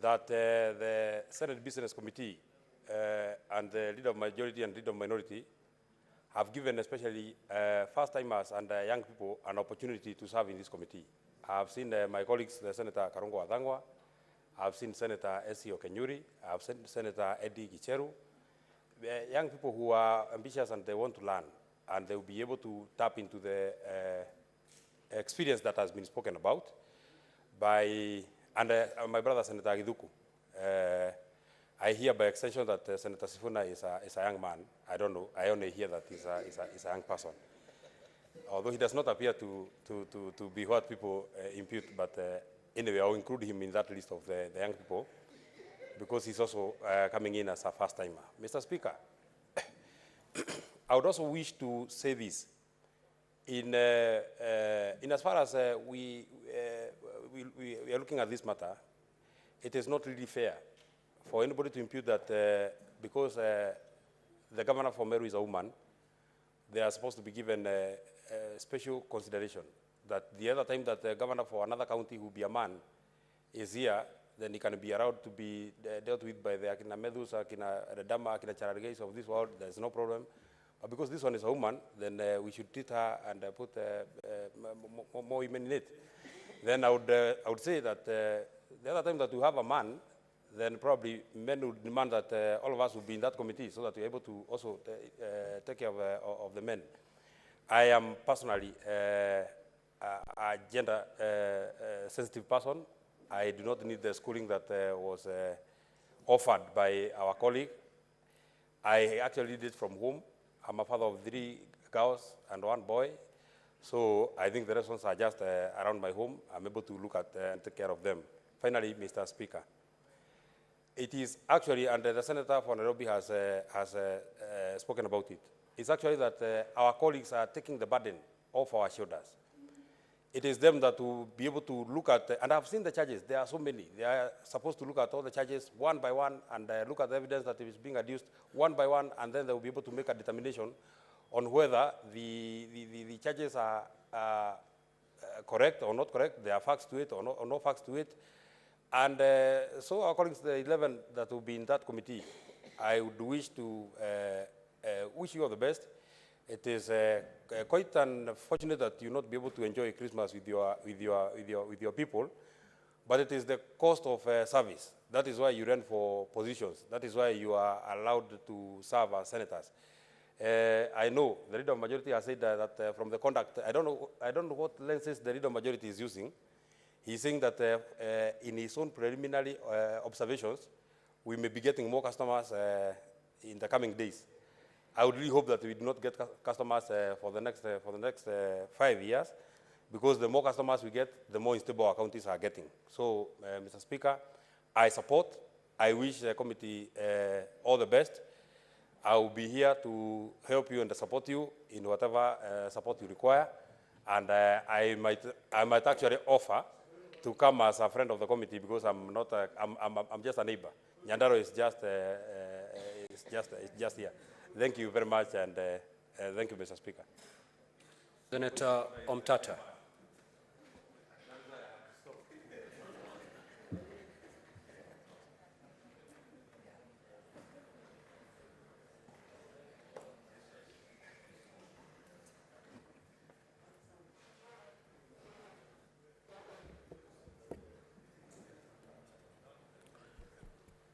that the Senate Business Committee and the Leader of Majority and Leader of Minority have given especially first-timers and young people an opportunity to serve in this committee. I have seen my colleagues, Senator Karongo Adangwa, I've seen Senator S.C. Okenyuri, I've seen Senator Eddie Gicheru, young people who are ambitious and they want to learn, and they will be able to tap into the experience that has been spoken about by my brother, Senator Agiduku. I hear by extension that Senator Sifuna is a young man. I don't know. I only hear that he's a young person. Although he does not appear to be what people impute, but anyway, I'll include him in that list of the young people because he's also coming in as a first-timer. Mr. Speaker, I would also wish to say this. In as far as we are looking at this matter, it is not really fair for anybody to impute that because the governor for Meru is a woman, they are supposed to be given special consideration. That the other time that the governor for another county who be a man is here, then he can be allowed to be dealt with by the Akina Medus, Akina Redama, Akina Charargeis of this world. There's no problem. But because this one is a woman, then we should treat her and put more women in it. Then I would say that the other time that we have a man, then probably men would demand that all of us would be in that committee so that we're able to also take care of the men. I am personally a gender-sensitive person. I do not need the schooling that was offered by our colleague. I actually did it from home. I'm a father of 3 girls and 1 boy. So I think the rest ones are just around my home. I'm able to look at and take care of them. Finally, Mr. Speaker, it is actually, and the Senator for Nairobi has spoken about it, it's actually that our colleagues are taking the burden off our shoulders. It is them that will be able to look at, and I've seen the charges, there are so many. They are supposed to look at all the charges one by one and look at the evidence that is being adduced one by one, and then they will be able to make a determination on whether the charges are correct or not correct, there are facts to it or no facts to it. And so our colleagues, the 11 that will be in that committee, I would wish to wish you all the best. It is quite unfortunate that you not be able to enjoy Christmas with your people, but it is the cost of service. That is why you run for positions. That is why you are allowed to serve as senators. I know the Leader of Majority has said that from the conduct, I don't know what lenses the Leader of Majority is using. He's saying that in his own preliminary observations, we may be getting more customers in the coming days. I would really hope that we do not get customers for the next 5 years, because the more customers we get, the more unstable our counties are getting. So, Mr. Speaker, I support. I wish the committee all the best. I will be here to help you and support you in whatever support you require. And I might actually offer to come as a friend of the committee, because I'm not. I'm just a neighbor. Nyandaro is just here. Thank you very much, and thank you, Mr. Speaker. Senator Omtata.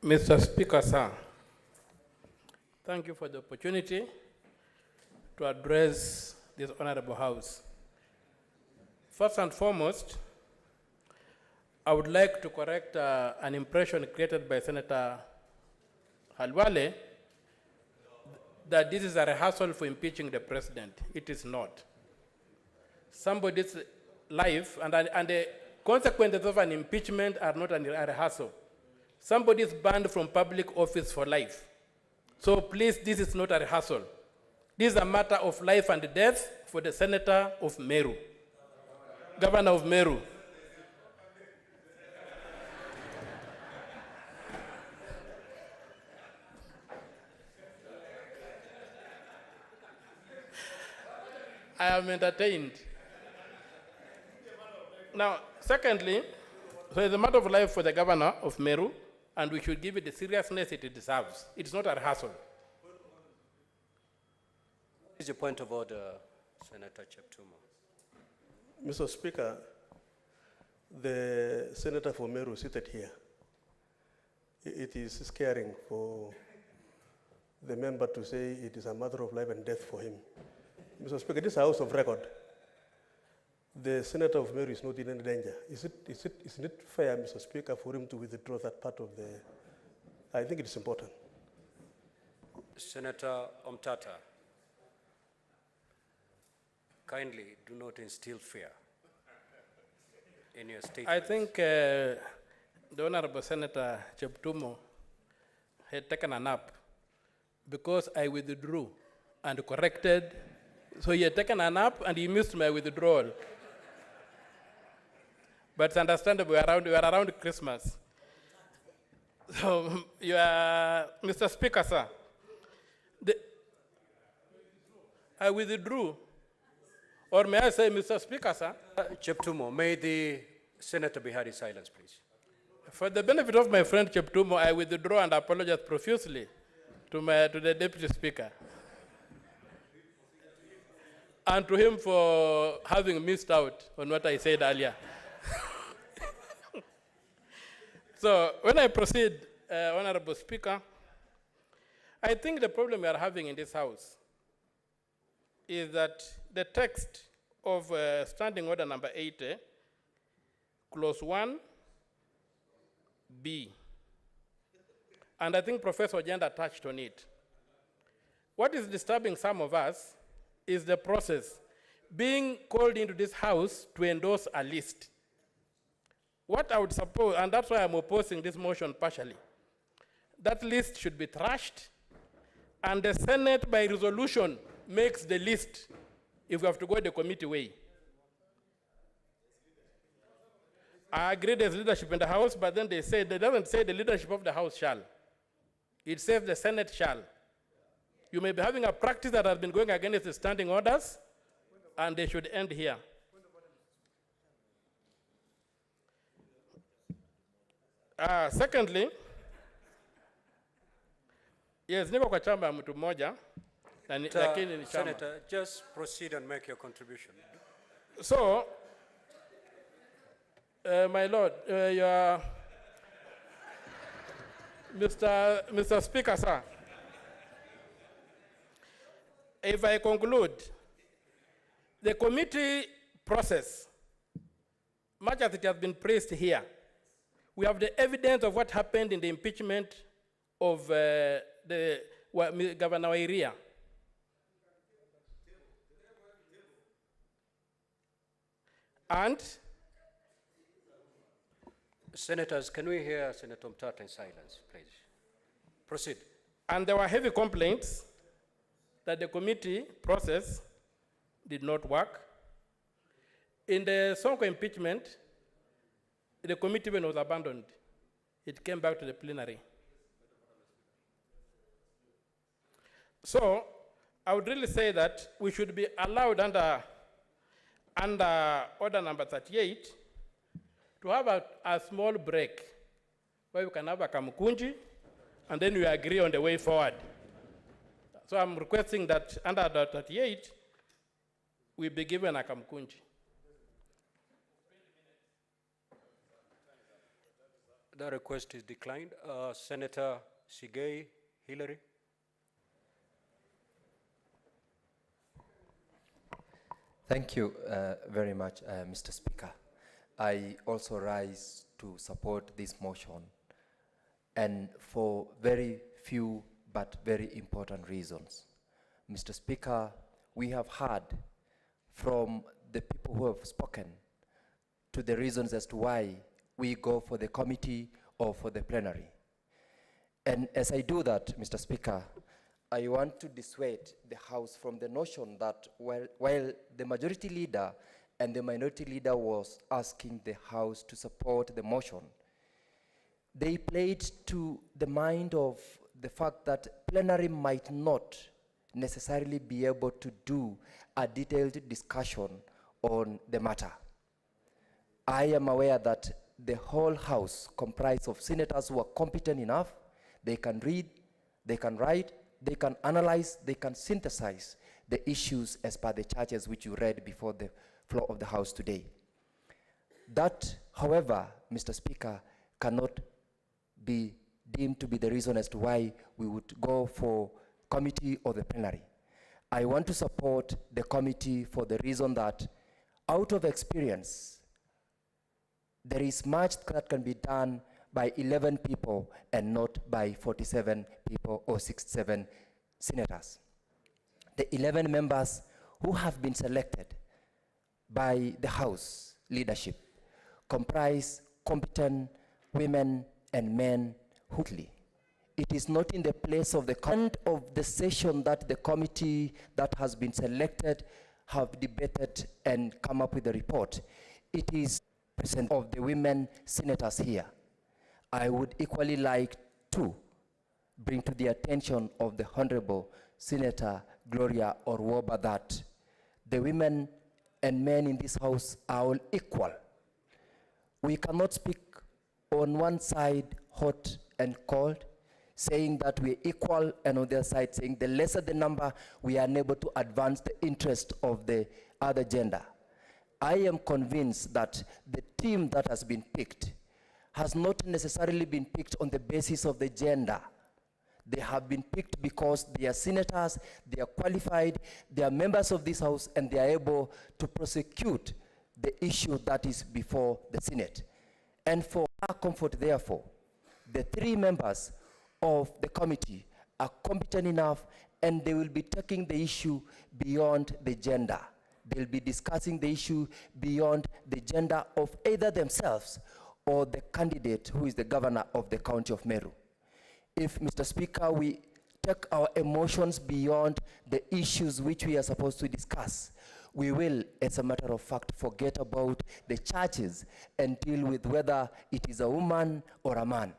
Mr. Speaker, sir, thank you for the opportunity to address this honorable House. First and foremost, I would like to correct an impression created by Senator Halwale that this is a rehearsal for impeaching the president. It is not. Somebody's life and the consequences of an impeachment are not a rehearsal. Somebody is banned from public office for life. So please, this is not a rehearsal. This is a matter of life and death for the Senator of Meru, Governor of Meru. I am entertained. Now, secondly, so it's a matter of life for the Governor of Meru, and we should give it the seriousness it deserves. It's not a rehearsal. What is your point of order, Senator Cheptumo? Mr. Speaker, the Senator for Meru seated here. It is scaring for the member to say it is a matter of life and death for him. Mr. Speaker, this is a house of record. The Senator of Meru is not in any danger. Isn't it fair, Mr. Speaker, for him to withdraw that part of the... I think it is important. Senator Omtata, kindly do not instill fear in your statement. I think the Honorable Senator Cheptumo had taken a nap because I withdrew and corrected. So he had taken a nap and he missed my withdrawal. But it's understandable, we are around Christmas. So, you are, Mr. Speaker, sir, I withdrew. Or may I say, Mr. Speaker, sir? Cheptumo, may the Senator be heard in silence, please. For the benefit of my friend Cheptumo, I withdraw and apologize profusely to the Deputy Speaker. And to him for having missed out on what I said earlier. So when I proceed, Honorable Speaker, I think the problem we are having in this House is that the text of Standing Order number 80, clause 1B, and I think Professor Ojenda touched on it. What is disturbing some of us is the process being called into this House to endorse a list. What I would suppose, and that's why I'm opposing this motion partially, that list should be trashed, and the Senate by resolution makes the list if we have to go the committee way. I agree there's leadership in the House, but then they doesn't say the leadership of the House shall. It says the Senate shall. You may be having a practice that has been going against the standing orders, and they should end here. Secondly, yes, niko kwa chamba ya mtu mmoja, lakini ni chama. Senator, just proceed and make your contribution. So, my Lord, Mr. Speaker, sir, if I conclude, the committee process, much as it has been praised here, we have the evidence of what happened in the impeachment of Governor Wairia. And Senators, can we hear Senator Mtata in silence, please? Proceed. And there were heavy complaints that the committee process did not work. In the Sonko impeachment, the committee was abandoned. It came back to the plenary. So I would really say that we should be allowed under order number 38 to have a small break where we can have a kamukunji and then we agree on the way forward. So I'm requesting that under order 38, we be given a kamukunji. The request is declined. Senator Sigei Hillary. Thank you very much, Mr. Speaker. I also rise to support this motion, and for very few but very important reasons. Mr. Speaker, we have heard from the people who have spoken to the reasons as to why we go for the committee or for the plenary. And as I do that, Mr. Speaker, I want to dissuade the House from the notion that while the majority leader and the minority leader was asking the House to support the motion, they played to the mind of the fact that plenary might not necessarily be able to do a detailed discussion on the matter. I am aware that the whole House comprised of senators who are competent enough. They can read, they can write, they can analyze, they can synthesize the issues as per the charges which you read before the floor of the House today. That, however, Mr. Speaker, cannot be deemed to be the reason as to why we would go for committee or the plenary. I want to support the committee for the reason that out of experience, there is much that can be done by 11 people and not by 47 people or 67 senators. The 11 members who have been selected by the House leadership comprise competent women and men who it is not in the place of the content of the session that the committee that has been selected have debated and come up with a report. It is present of the women senators here. I would equally like to bring to the attention of the Honorable Senator Gloria Orwoba that the women and men in this House are all equal. We cannot speak on one side hot and cold, saying that we're equal, and on the other side saying the lesser the number, we are unable to advance the interest of the other gender. I am convinced that the team that has been picked has not necessarily been picked on the basis of the gender. They have been picked because they are senators, they are qualified, they are members of this House, and they are able to prosecute the issue that is before the Senate. And for our comfort, therefore, the 3 members of the committee are competent enough, and they will be taking the issue beyond the gender. They'll be discussing the issue beyond the gender of either themselves or the candidate who is the governor of the county of Meru. If, Mr. Speaker, we take our emotions beyond the issues which we are supposed to discuss, we will, as a matter of fact, forget about the charges and deal with whether it is a woman or a man.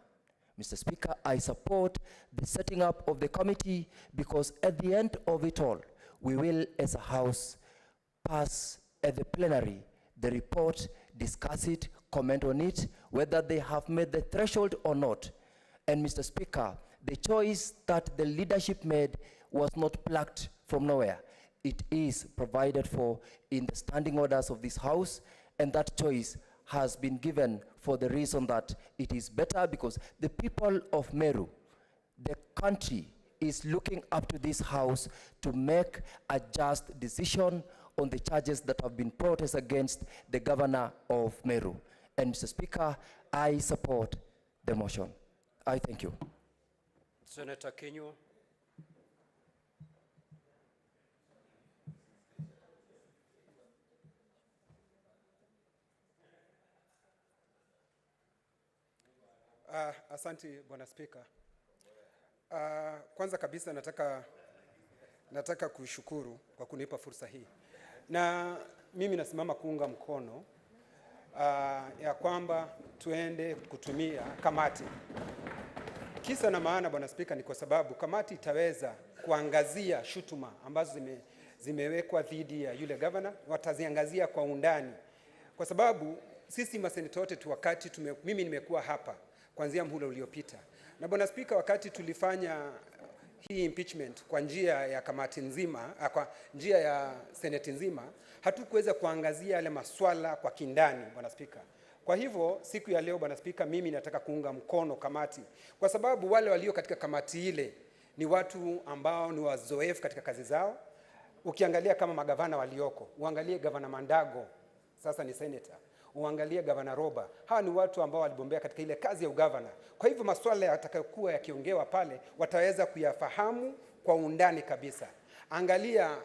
Mr. Speaker, I support the setting up of the committee because at the end of it all, we will, as a House, pass at the plenary the report, discuss it, comment on it, whether they have met the threshold or not. And Mr. Speaker, the choice that the leadership made was not plucked from nowhere. It is provided for in the standing orders of this House, and that choice has been given for the reason that it is better because the people of Meru, the country, is looking up to this House to make a just decision on the charges that have been brought against the governor of Meru. And Mr. Speaker, I support the motion. I thank you. Senator Kenyo. Asante Bwana Spika. Kwanza kabisa nataka kushukuru kwa kunipa fursa hii. Na mimi nasimama kuunga mkono ya kwamba tuende kutumia kamati. Kisa na maana Bwana Spika ni kwa sababu kamati itaweza kuangazia shutuma ambazo zimewekwa dhidi ya yule governor, wataziangazia kwa undani. Kwa sababu sisi maseneta wote mimi nimekuwa hapa kuanzia mhula uliopita. Na Bwana Spika, wakati tulifanya hii impeachment kwa njia ya kamati nzima, kwa njia ya seneti nzima, hatukuweza kuangazia yale maswala kwa kindani Bwana Spika. Kwa hivyo siku ya leo Bwana Spika, mimi nataka kuunga mkono kamati kwa sababu wale walio katika kamati ile ni watu ambao ni wazoefu katika kazi zao. Ukiangalia kama magavana walioko, uangalie Governor Mandago, sasa ni senator. Uangalie Governor Roba, hawa ni watu ambao walibombea katika ile kazi ya ugavana. Kwa hivyo masuala yatakayokuwa yakiongewa pale wataweza kuyafahamu kwa undani kabisa. Angalia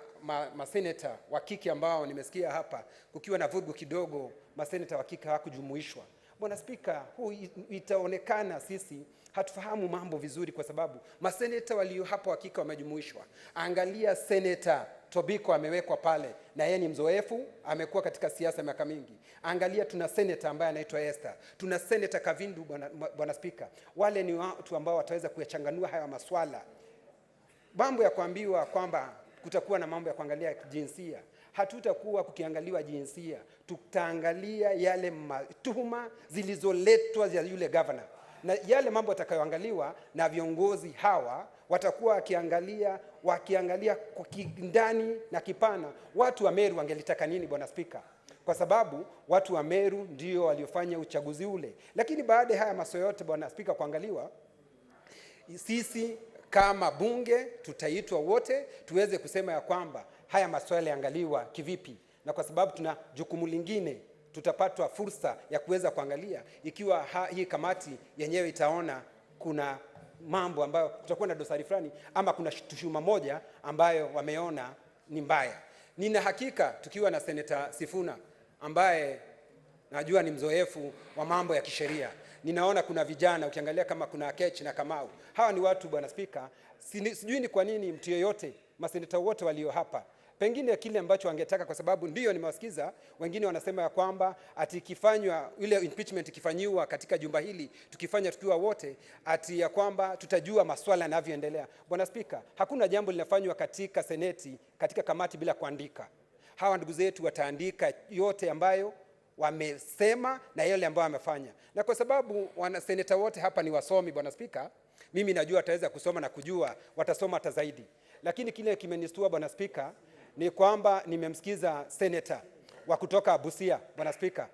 maseneta wa kike ambao nimesikia hapa kukiwa na vurugu kidogo, maseneta wa kike hawakujumuishwa. Bwana Spika, huu itaonekana sisi hatufahamu mambo vizuri kwa sababu maseneta walio hapa wa kike wamejumuishwa. Angalia Senator Tobiko amewekwa pale na yeye ni mzoefu, amekuwa katika siasa miaka mingi. Angalia tuna senator ambaye anaitwa Esther. Tuna Senator Kavindu Bwana Spika. Wale ni watu ambao wataweza kuyachanganua haya maswala. Mambo ya kuambiwa kwamba kutakuwa na mambo ya kuangalia jinsia. Hatutakuwa kukiangaliwa jinsia. Tutaangalia yale tuhuma zilizoletwa ya yule governor. Na yale mambo yatakayoangaliwa na viongozi hawa watakuwa wakiangalia kwa kindani na kipana. Watu wa Meru wangelitaka nini Bwana Spika? Kwa sababu watu wa Meru ndio waliofanya uchaguzi ule. Lakini baada ya haya masuala yote Bwana Spika kuangaliwa, sisi kama bunge tutaitwa wote tuweze kusema ya kwamba haya masuala yaangaliwa kivipi. Na kwa sababu tuna jukumu lingine, tutapatwa fursa ya kuweza kuangalia ikiwa hii kamati yenyewe itaona kuna mambo ambayo kutakuwa na dosari fulani ama kuna tuhuma moja ambayo wameona ni mbaya. Nina hakika tukiwa na Senator Sifuna ambaye najua ni mzoefu wa mambo ya kisheria. Ninaona kuna vijana, ukiangalia kama kuna Kechi na Kamau. Hawa ni watu Bwana Spika, sijui ni kwa nini mtu yeyote, maseneta wote walio hapa, pengine kile ambacho wangetaka, kwa sababu ndio nimewasikiza wengine wanasema ya kwamba ati ikifanywa ile impeachment ikifanywa katika jumba hili, tukifanya tukiwa wote, ati ya kwamba tutajua maswala yanavyoendelea. Bwana Spika, hakuna jambo linafanywa katika seneti, katika kamati bila kuandika. Hawa ndugu zetu wataandika yote ambayo wamesema na yale ambayo wamefanya. Na kwa sababu wana seneta wote hapa ni wasomi Bwana Spika, mimi najua wataweza kusoma na kujua, watasoma hata zaidi. Lakini kile kimenistua Bwana Spika ni kwamba nimemsikiza senator wa kutoka Busia Bwana Spika.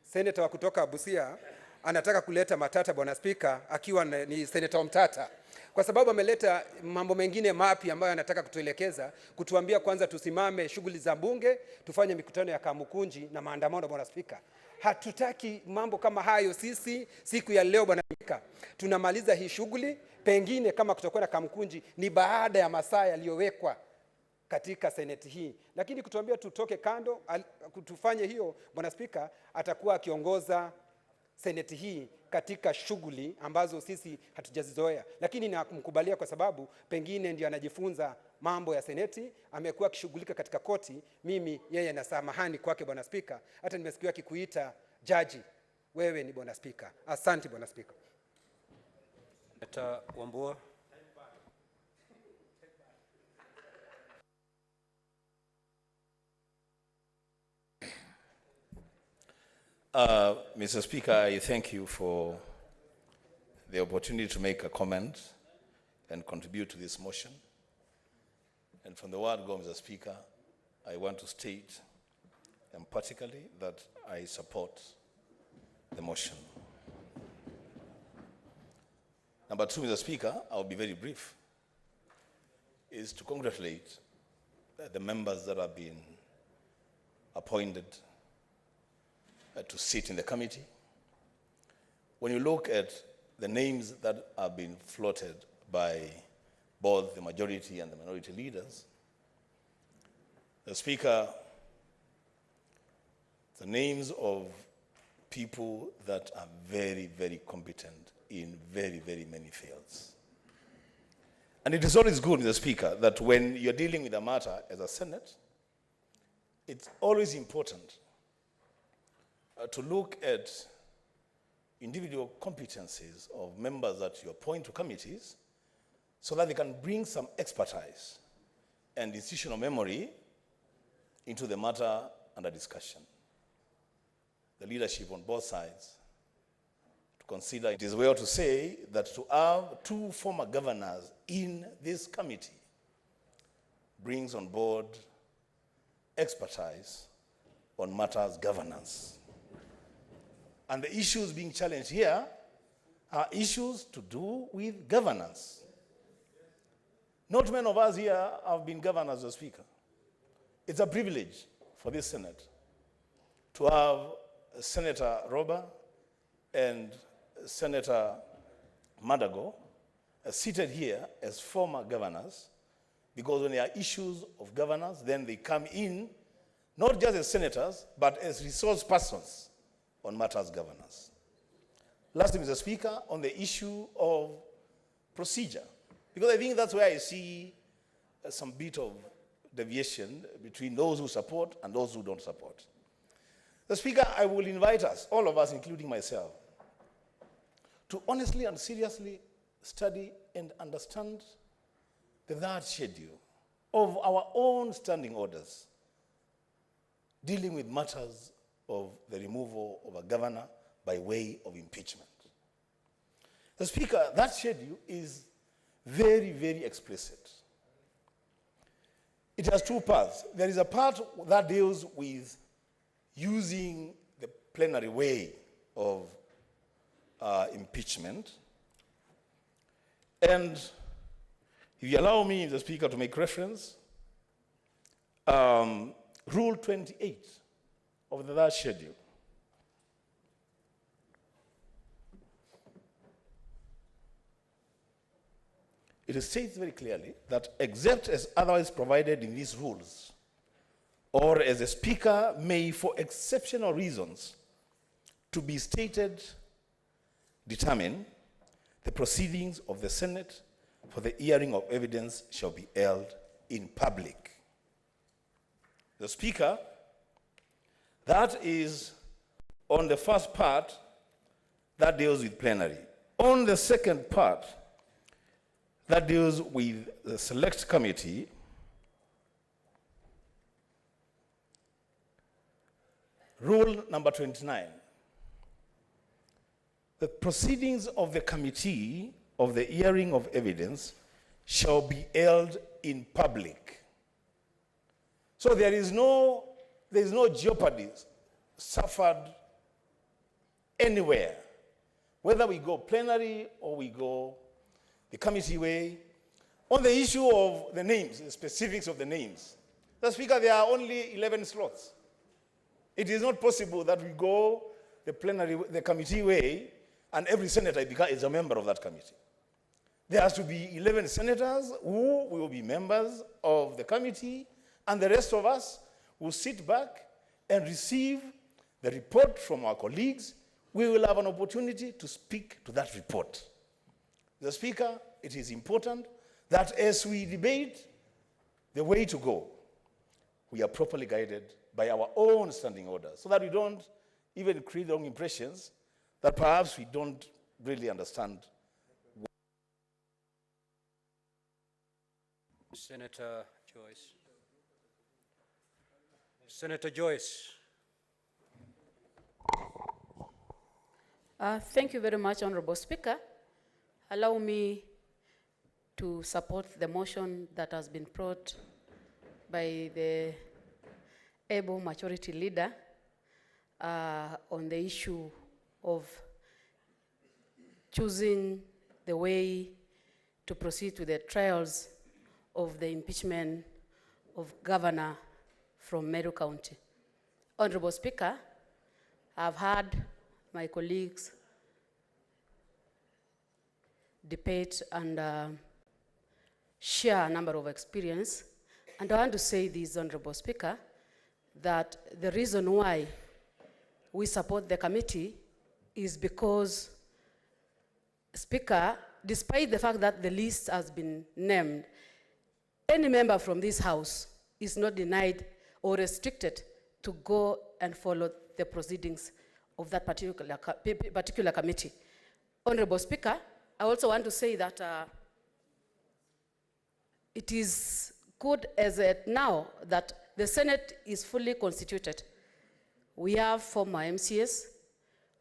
Senator wa kutoka Busia anataka kuleta matata Bwana Spika, akiwa ni senator mtata. Kwa sababu ameleta mambo mengine mapya ambayo anataka kutuelekeza, kutuambia kwanza tusimame shughuli za bunge, tufanye mikutano ya Kamukunji na maandamano Bwana Spika. Hatutaki mambo kama hayo sisi siku ya leo Bwana Spika. Tunamaliza hii shughuli, pengine kama kutakuwa na Kamukunji ni baada ya masaa yaliyowekwa katika seneti hii. Lakini kutuambia tutoke kando, kutufanye hiyo Bwana Spika, atakuwa akiongoza seneti hii katika shughuli ambazo sisi hatujazizoea. Lakini namkubalia kwa sababu pengine ndio anajifunza mambo ya seneti, amekuwa akishughulika katika koti. Mimi yeye na samahani kwake Bwana Spika, hata nimesikia akikuita jaji, wewe ni Bwana Spika. Asante Bwana Spika. Senator Wambua. Mr. Speaker, I thank you for the opportunity to make a comment and contribute to this motion. And from the word go, Mr. Speaker, I want to state emphatically that I support the motion. Number two, Mr. Speaker, I'll be very brief, is to congratulate the members that have been appointed to sit in the committee. When you look at the names that have been floated by both the majority and the minority leaders. The Speaker, the names of people that are very, very competent in very, very many fields. And it is always good, Mr. Speaker, that when you're dealing with a matter as a Senate, it's always important to look at individual competencies of members that you appoint to committees so that they can bring some expertise and decisional memory into the matter under discussion. The leadership on both sides to consider. It is well to say that to have two former governors in this committee brings on board expertise on matters governance. And the issues being challenged here are issues to do with governance. Not many of us here have been governors or speaker. It's a privilege for this Senate to have Senator Roba and Senator Madago seated here as former governors, because when there are issues of governance, then they come in not just as senators, but as resource persons on matters governance. Lastly, Mr. Speaker, on the issue of procedure, because I think that's where I see some bit of deviation between those who support and those who don't support. The Speaker, I will invite us, all of us, including myself, to honestly and seriously study and understand the third schedule of our own standing orders dealing with matters of the removal of a governor by way of impeachment. The Speaker, that schedule is very, very explicit. It has two parts. There is a part that deals with using the plenary way of impeachment. And if you allow me, the Speaker, to make reference, Rule 28 of the third schedule. It states very clearly that except as otherwise provided in these rules, or as a Speaker may, for exceptional reasons to be stated, determine, the proceedings of the Senate for the hearing of evidence shall be held in public. The Speaker, that is on the first part that deals with plenary. On the second part that deals with the select committee, Rule number 29. The proceedings of the committee of the hearing of evidence shall be held in public. So there is no jeopardy suffered anywhere, whether we go plenary or we go the committee way. On the issue of the names, the specifics of the names, the Speaker, there are only 11 slots. It is not possible that we go the committee way and every senator is a member of that committee. There has to be 11 senators who will be members of the committee, and the rest of us will sit back and receive the report from our colleagues. We will have an opportunity to speak to that report. The Speaker, it is important that as we debate the way to go, we are properly guided by our own standing orders, so that we don't even create wrong impressions that perhaps we don't really understand. Senator Joyce. Senator Joyce. Thank you very much, Honorable Speaker. Allow me to support the motion that has been brought by the able majority leader on the issue of choosing the way to proceed to the trials of the impeachment of Governor from Meru County. Honorable Speaker, I've heard my colleagues debate and share a number of experience. And I want to say this, Honorable Speaker, that the reason why we support the committee is because, Speaker, despite the fact that the list has been named, any member from this House is not denied or restricted to go and follow the proceedings of that particular committee. Honorable Speaker, I also want to say that it is good as at now that the Senate is fully constituted. We have former MCS,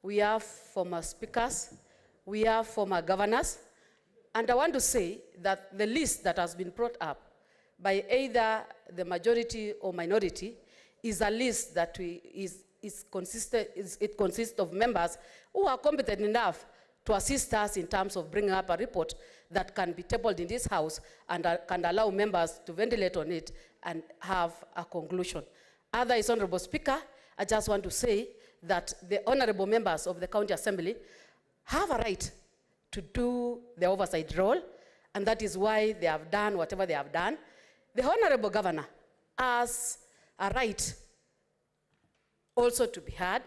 we have former speakers, we have former governors, and I want to say that the list that has been brought up by either the majority or minority is a list that it consists of members who are competent enough to assist us in terms of bringing up a report that can be tabled in this House and can allow members to ventilate on it and have a conclusion. Otherwise, Honorable Speaker, I just want to say that the honorable members of the County Assembly have a right to do the oversight role, and that is why they have done whatever they have done. The honorable governor has a right also to be heard.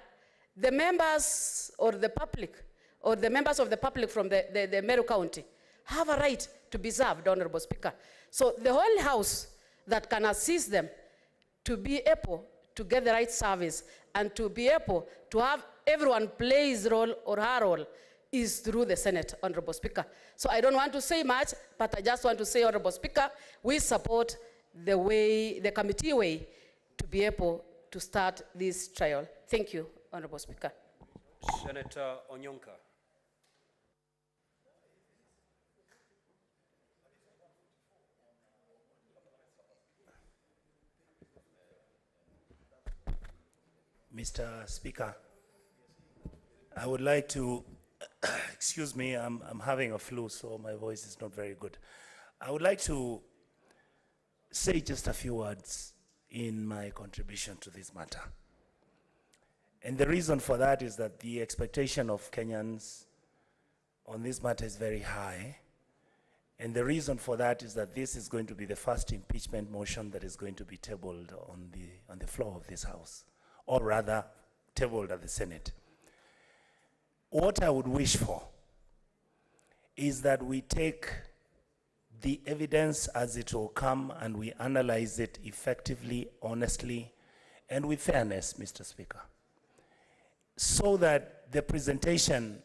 The members or the public, or the members of the public from the Meru County have a right to be served, Honorable Speaker. So the whole House that can assist them to be able to get the right service and to be able to have everyone play his role or her role is through the Senate, Honorable Speaker. So I don't want to say much, but I just want to say, Honorable Speaker, we support the committee way to be able to start this trial. Thank you, Honorable Speaker. Senator Onyonka. Mr. Speaker, I would like to, excuse me, I'm having a flu, so my voice is not very good. I would like to say just a few words in my contribution to this matter. And the reason for that is that the expectation of Kenyans on this matter is very high. And the reason for that is that this is going to be the first impeachment motion that is going to be tabled on the floor of this House, or rather tabled at the Senate. What I would wish for is that we take the evidence as it will come and we analyze it effectively, honestly, and with fairness, Mr. Speaker, so that the presentations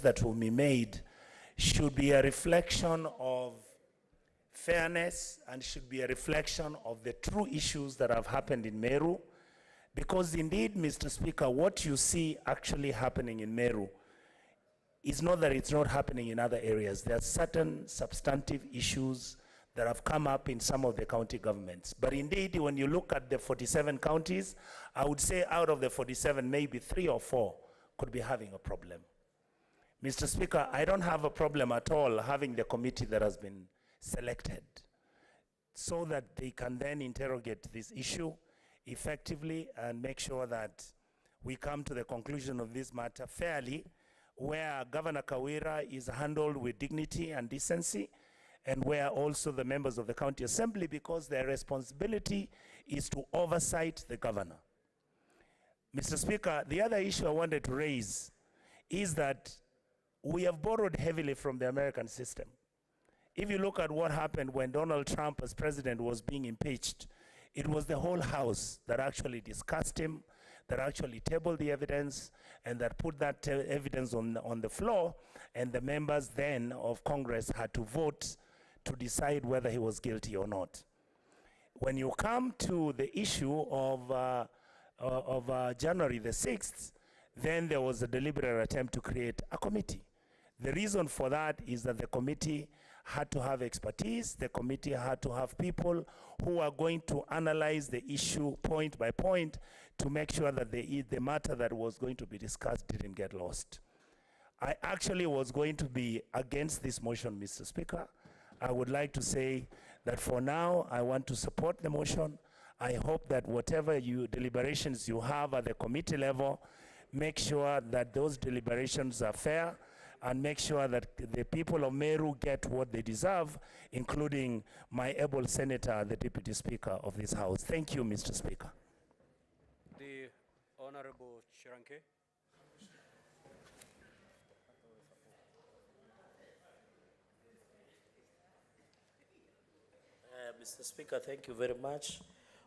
that will be made should be a reflection of fairness and should be a reflection of the true issues that have happened in Meru. Because indeed, Mr. Speaker, what you see actually happening in Meru is not that it's not happening in other areas. There are certain substantive issues that have come up in some of the county governments. But indeed, when you look at the 47 counties, I would say out of the 47, maybe 3 or 4 could be having a problem. Mr. Speaker, I don't have a problem at all having the committee that has been selected so that they can then interrogate this issue effectively and make sure that we come to the conclusion of this matter fairly, where Governor Kawira is handled with dignity and decency, and where also the members of the county assembly, because their responsibility is to oversight the governor. Mr. Speaker, the other issue I wanted to raise is that we have borrowed heavily from the American system. If you look at what happened when Donald Trump as president was being impeached, it was the whole House that actually discussed him, that actually tabled the evidence, and that put that evidence on the floor, and the members then of Congress had to vote to decide whether he was guilty or not. When you come to the issue of January the 6th, then there was a deliberate attempt to create a committee. The reason for that is that the committee had to have expertise, the committee had to have people who are going to analyze the issue point by point to make sure that the matter that was going to be discussed didn't get lost. I actually was going to be against this motion, Mr. Speaker. I would like to say that for now, I want to support the motion. I hope that whatever deliberations you have at the committee level, make sure that those deliberations are fair and make sure that the people of Meru get what they deserve, including my able senator, the Deputy Speaker of this House. Thank you, Mr. Speaker. The Honorable Chiranke. Mr. Speaker, thank you very much.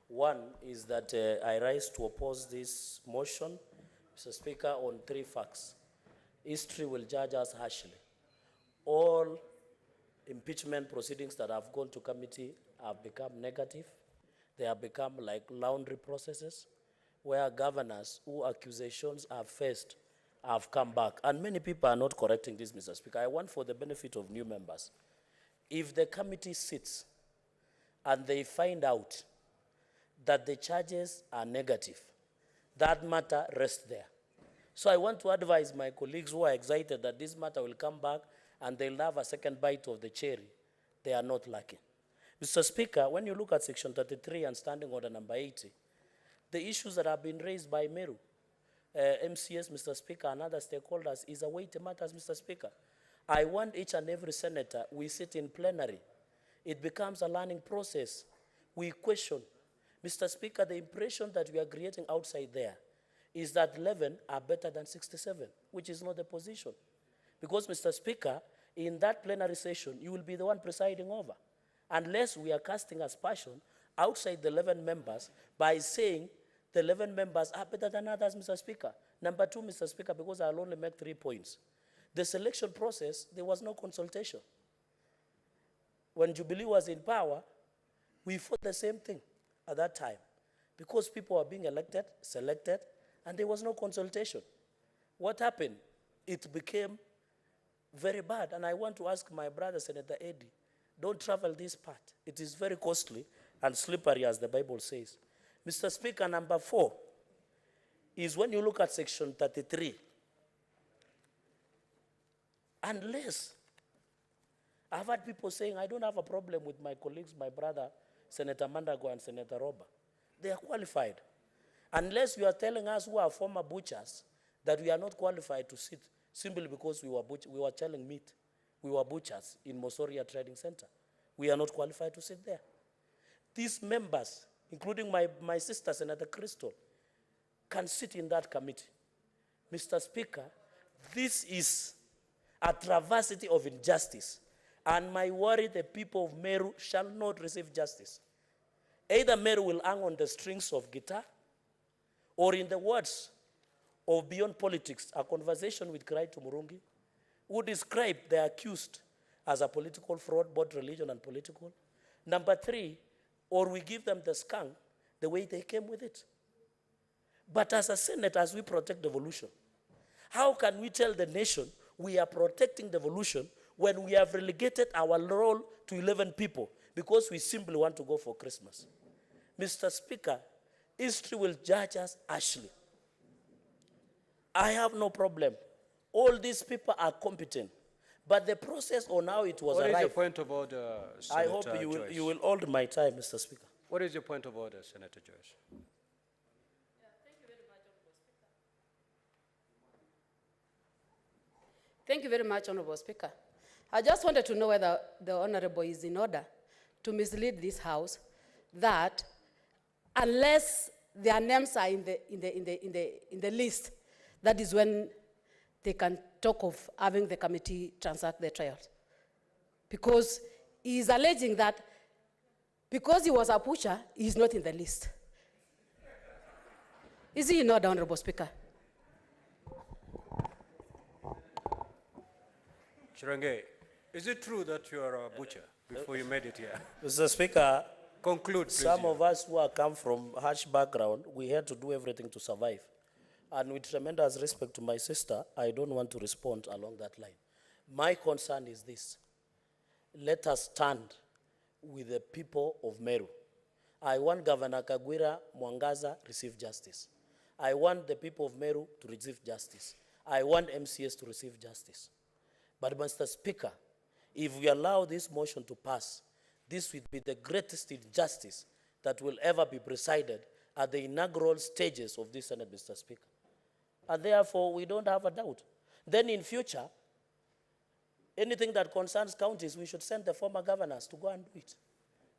One is that I rise to oppose this motion, Mr. Speaker, on 3 facts. History will judge us harshly. All impeachment proceedings that have gone to committee have become negative. They have become like laundry processes where governors who accusations are faced have come back. And many people are not correcting this, Mr. Speaker. I want, for the benefit of new members, if the committee sits and they find out that the charges are negative, that matter rests there. So I want to advise my colleagues who are excited that this matter will come back and they'll have a second bite of the cherry. They are not lucky. Mr. Speaker, when you look at Section 33 and Standing Order number 80, the issues that have been raised by Meru, MCS, Mr. Speaker, and other stakeholders is a weighty matter, Mr. Speaker. I want each and every senator, we sit in plenary. It becomes a learning process. We question. Mr. Speaker, the impression that we are creating outside there is that 11 are better than 67, which is not the position. Because, Mr. Speaker, in that plenary session, you will be the one presiding over. Unless we are casting aspersion outside the 11 members by saying the 11 members are better than others, Mr. Speaker. Number 2, Mr. Speaker, because I'll only make 3 points. The selection process, there was no consultation. When Jubilee was in power, we fought the same thing at that time because people were being elected, selected, and there was no consultation. What happened? It became very bad, and I want to ask my brother, Senator Eddie, don't travel this path. It is very costly and slippery, as the Bible says. Mr. Speaker, number 4 is when you look at Section 33, unless I've had people saying, I don't have a problem with my colleagues, my brother, Senator Mandago and Senator Roba. They are qualified. Unless you are telling us who are former butchers that we are not qualified to sit simply because we were selling meat. We were butchers in Mosoria Trading Center. We are not qualified to sit there. These members, including my sister, Senator Crystal, can sit in that committee. Mr. Speaker, this is a travesty of injustice. And my worry, the people of Meru shall not receive justice. Either Meru will hang on the strings of guitar, or in the words of Beyond Politics, a conversation with Craito Murungi, who described the accused as a political fraud, both religion and political. Number 3, or we give them the skunk the way they came with it. But as a Senate, as we protect devolution, how can we tell the nation we are protecting devolution when we have relegated our role to 11 people because we simply want to go for Christmas? Mr. Speaker, history will judge us harshly. I have no problem. All these people are competent. But the process on how it was arrived. What is your arrived, point of order, Senator I hope Joyce? you will hold my time, Mr. Speaker. What is your point of order, Senator Joyce? Thank you very much, Honorable Speaker. I just wanted to know whether the Honorable is in order to mislead this House that unless their names are in the list, that is when they can talk of having the committee transact the trials. Because he is alleging that because he was a butcher, he is not in the list. Is he in order, Honorable Speaker? Chirange, is it true that you are a butcher before you made it here? Mr. Speaker, conclude, please. Some of us who come from harsh background, we had to do everything to survive. And with tremendous respect to my sister, I don't want to respond along that line. My concern is this. Let us stand with the people of Meru. I want Governor Mwangaza receive justice. I want the people of Meru to receive justice. I want MCS to receive justice. But, Mr. Speaker, if we allow this motion to pass, this will be the greatest injustice that will ever be presided at the inaugural stages of this Senate, Mr. Speaker. And therefore, we don't have a doubt. Then in future, Anything that concerns counties, we should send the former governors to go and do it.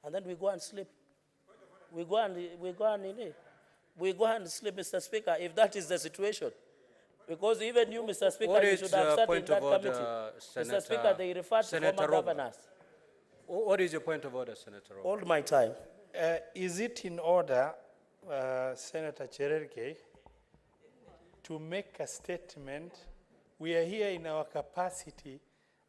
And then we go and sleep. We go and sleep, Mr. Speaker, if that is the situation. Because even you, Mr. Speaker, you should have sat in that committee. Mr. Speaker, they referred to former governors. What is your point of order, Senator Roba? Hold my time. Is it in order, Senator Cherargei, to make a statement? We are here in our capacity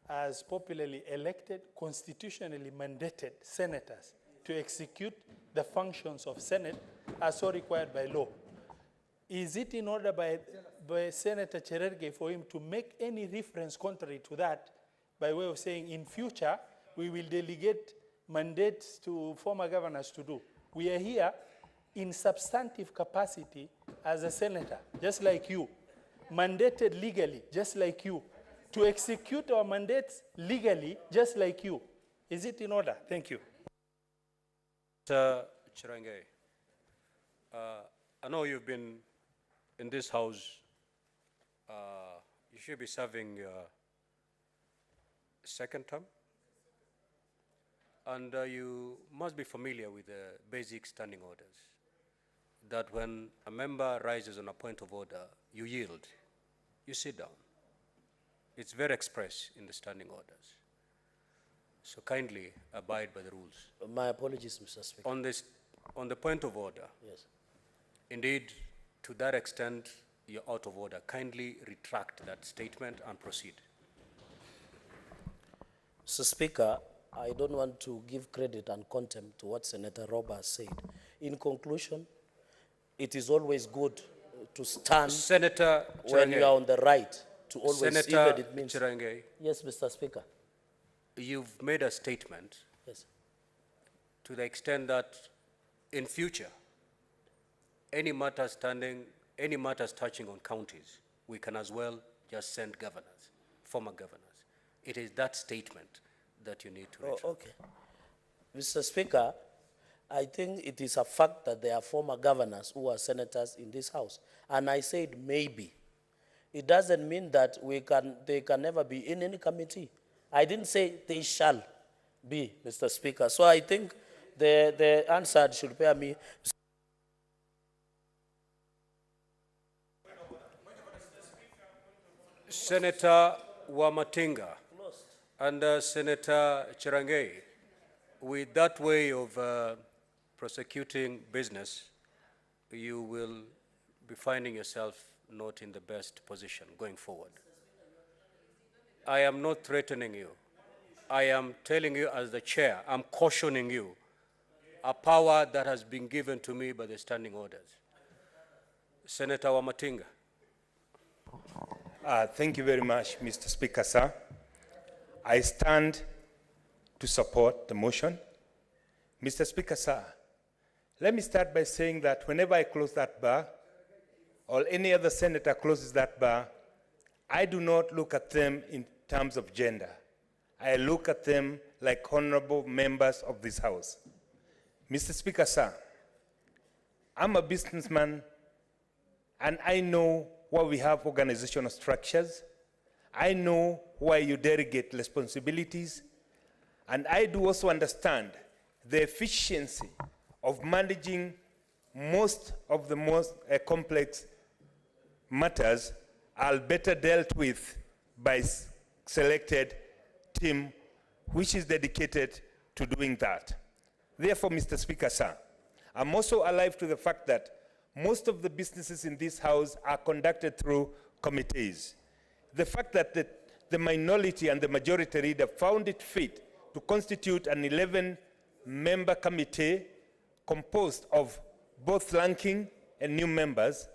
as popularly elected, constitutionally mandated senators to execute the functions of Senate as so required by law. Is it in order by Senator Cherargei for him to make any reference contrary to that by way of saying in future we will delegate mandates to former governors to do? We are here in substantive capacity as a senator, just like you, mandated legally, just like you, to execute our mandates legally, just like you. Is it in order? Thank you. Mr. Cherargei, I know you've been in this house. You should be serving your second term. And you must be familiar with the basic standing orders, that when a member rises on a point of order, you yield, you sit down. It's very express in the standing orders. So kindly abide by the rules. My apologies, Mr. Speaker. On the point of order, yes. Indeed, to that extent, you're out of order. Kindly retract that statement and proceed. Mr. Speaker, I don't want to give credit and contempt to what Senator Roba said. In conclusion, it is always good to stand Senator when you are on the right, to always, Senator even it means. Cherargei, yes, Mr. Speaker. you've made a statement yes. to the extent that in future, any matters touching on counties, we can as well just send governors, former governors. It is that statement that you need to retract. Okay. Mr. Speaker, I think it is a fact that there are former governors who are senators in this house. And I said maybe. It doesn't mean that they can never be in any committee. I didn't say they shall be, Mr. Speaker. So I think the answer should bear me. Senator Wamatinga and Senator Cherargei, with that way of prosecuting business, you will be finding yourself not in the best position going forward. I am not threatening you. I am telling you as the chair, I'm cautioning you, a power that has been given to me by the standing orders. Senator Wamatinga. Thank you very much, Mr. Speaker, sir. I stand to support the motion. Mr. Speaker, sir, let me start by saying that whenever I close that bar, or any other senator closes that bar, I do not look at them in terms of gender. I look at them like honorable members of this House. Mr. Speaker, sir, I'm a businessman, and I know where we have organizational structures. I know where you delegate responsibilities, and I do also understand the efficiency of managing most of the most complex matters are better dealt with by selected team which is dedicated to doing that. Therefore, Mr. Speaker, sir, I'm also alive to the fact that most of the businesses in this House are conducted through committees. The fact that the minority and the majority leader found it fit to constitute an 11-member committee composed of both ranking and new members,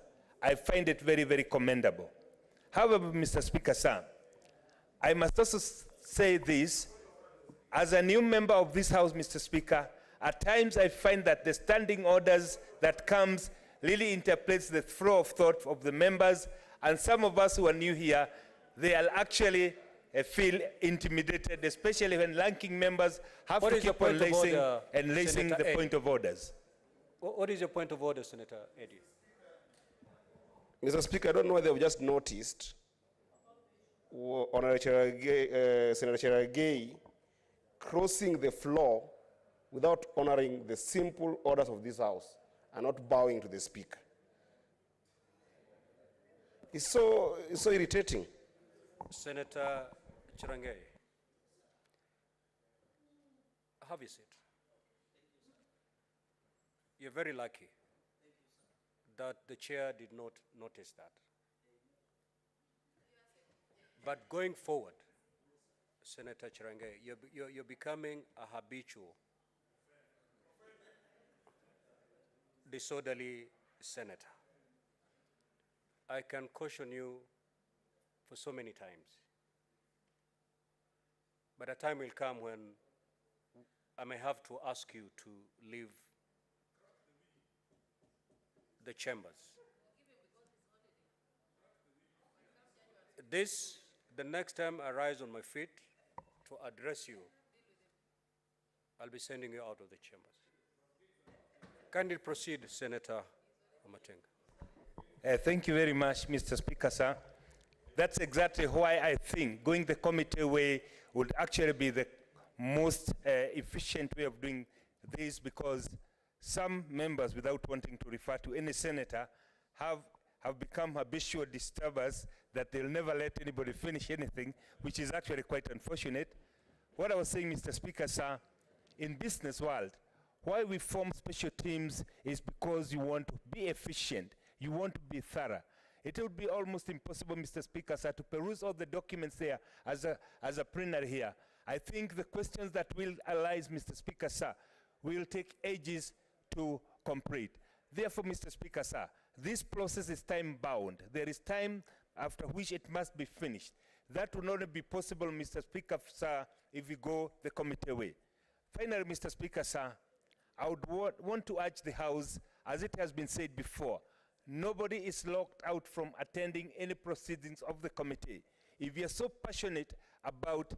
I find it very, very commendable. However, Mr. Speaker, sir, I must also say this, as a new member of this House, Mr. Speaker, at times I find that the standing orders that comes really interprets the flow of thought of the members, and some of us who are new here, they'll actually feel intimidated, especially when ranking members have to keep on lacing the point of orders. What is your point of order, Senator Eddie? Mr. Speaker, I don't know whether you've just noticed Senator Cherargei crossing the floor without honoring the simple orders of this House and not bowing to the Speaker. It's so irritating. Senator Cherargei, have a seat. You're very lucky that the chair did not notice that. But going forward, Senator Cherargei, you're becoming a habitual disorderly senator. I can caution you for so many times. But a time will come when I may have to ask you to leave the chambers. The next time I rise on my feet to address you, I'll be sending you out of the chambers. Kindly proceed, Senator Amatenga. Thank you very much, Mr. Speaker, sir. That's exactly why I think going the committee way would actually be the most efficient way of doing this, because some members, without wanting to refer to any senator, have become habitual disturbers that they'll never let anybody finish anything, which is actually quite unfortunate. What I was saying, Mr. Speaker, sir, in business world, why we form special teams is because you want to be efficient, you want to be thorough. It would be almost impossible, Mr. Speaker, sir, to peruse all the documents there as a plenary here. I think the questions that will arise, Mr. Speaker, sir, will take ages to complete. Therefore, Mr. Speaker, sir, this process is time-bound. There is time after which it must be finished. That will not be possible, Mr. Speaker, sir, if we go the committee way. Finally, Mr. Speaker, sir, I would want to urge the House, as it has been said before, nobody is locked out from attending any proceedings of the committee. If you are so passionate about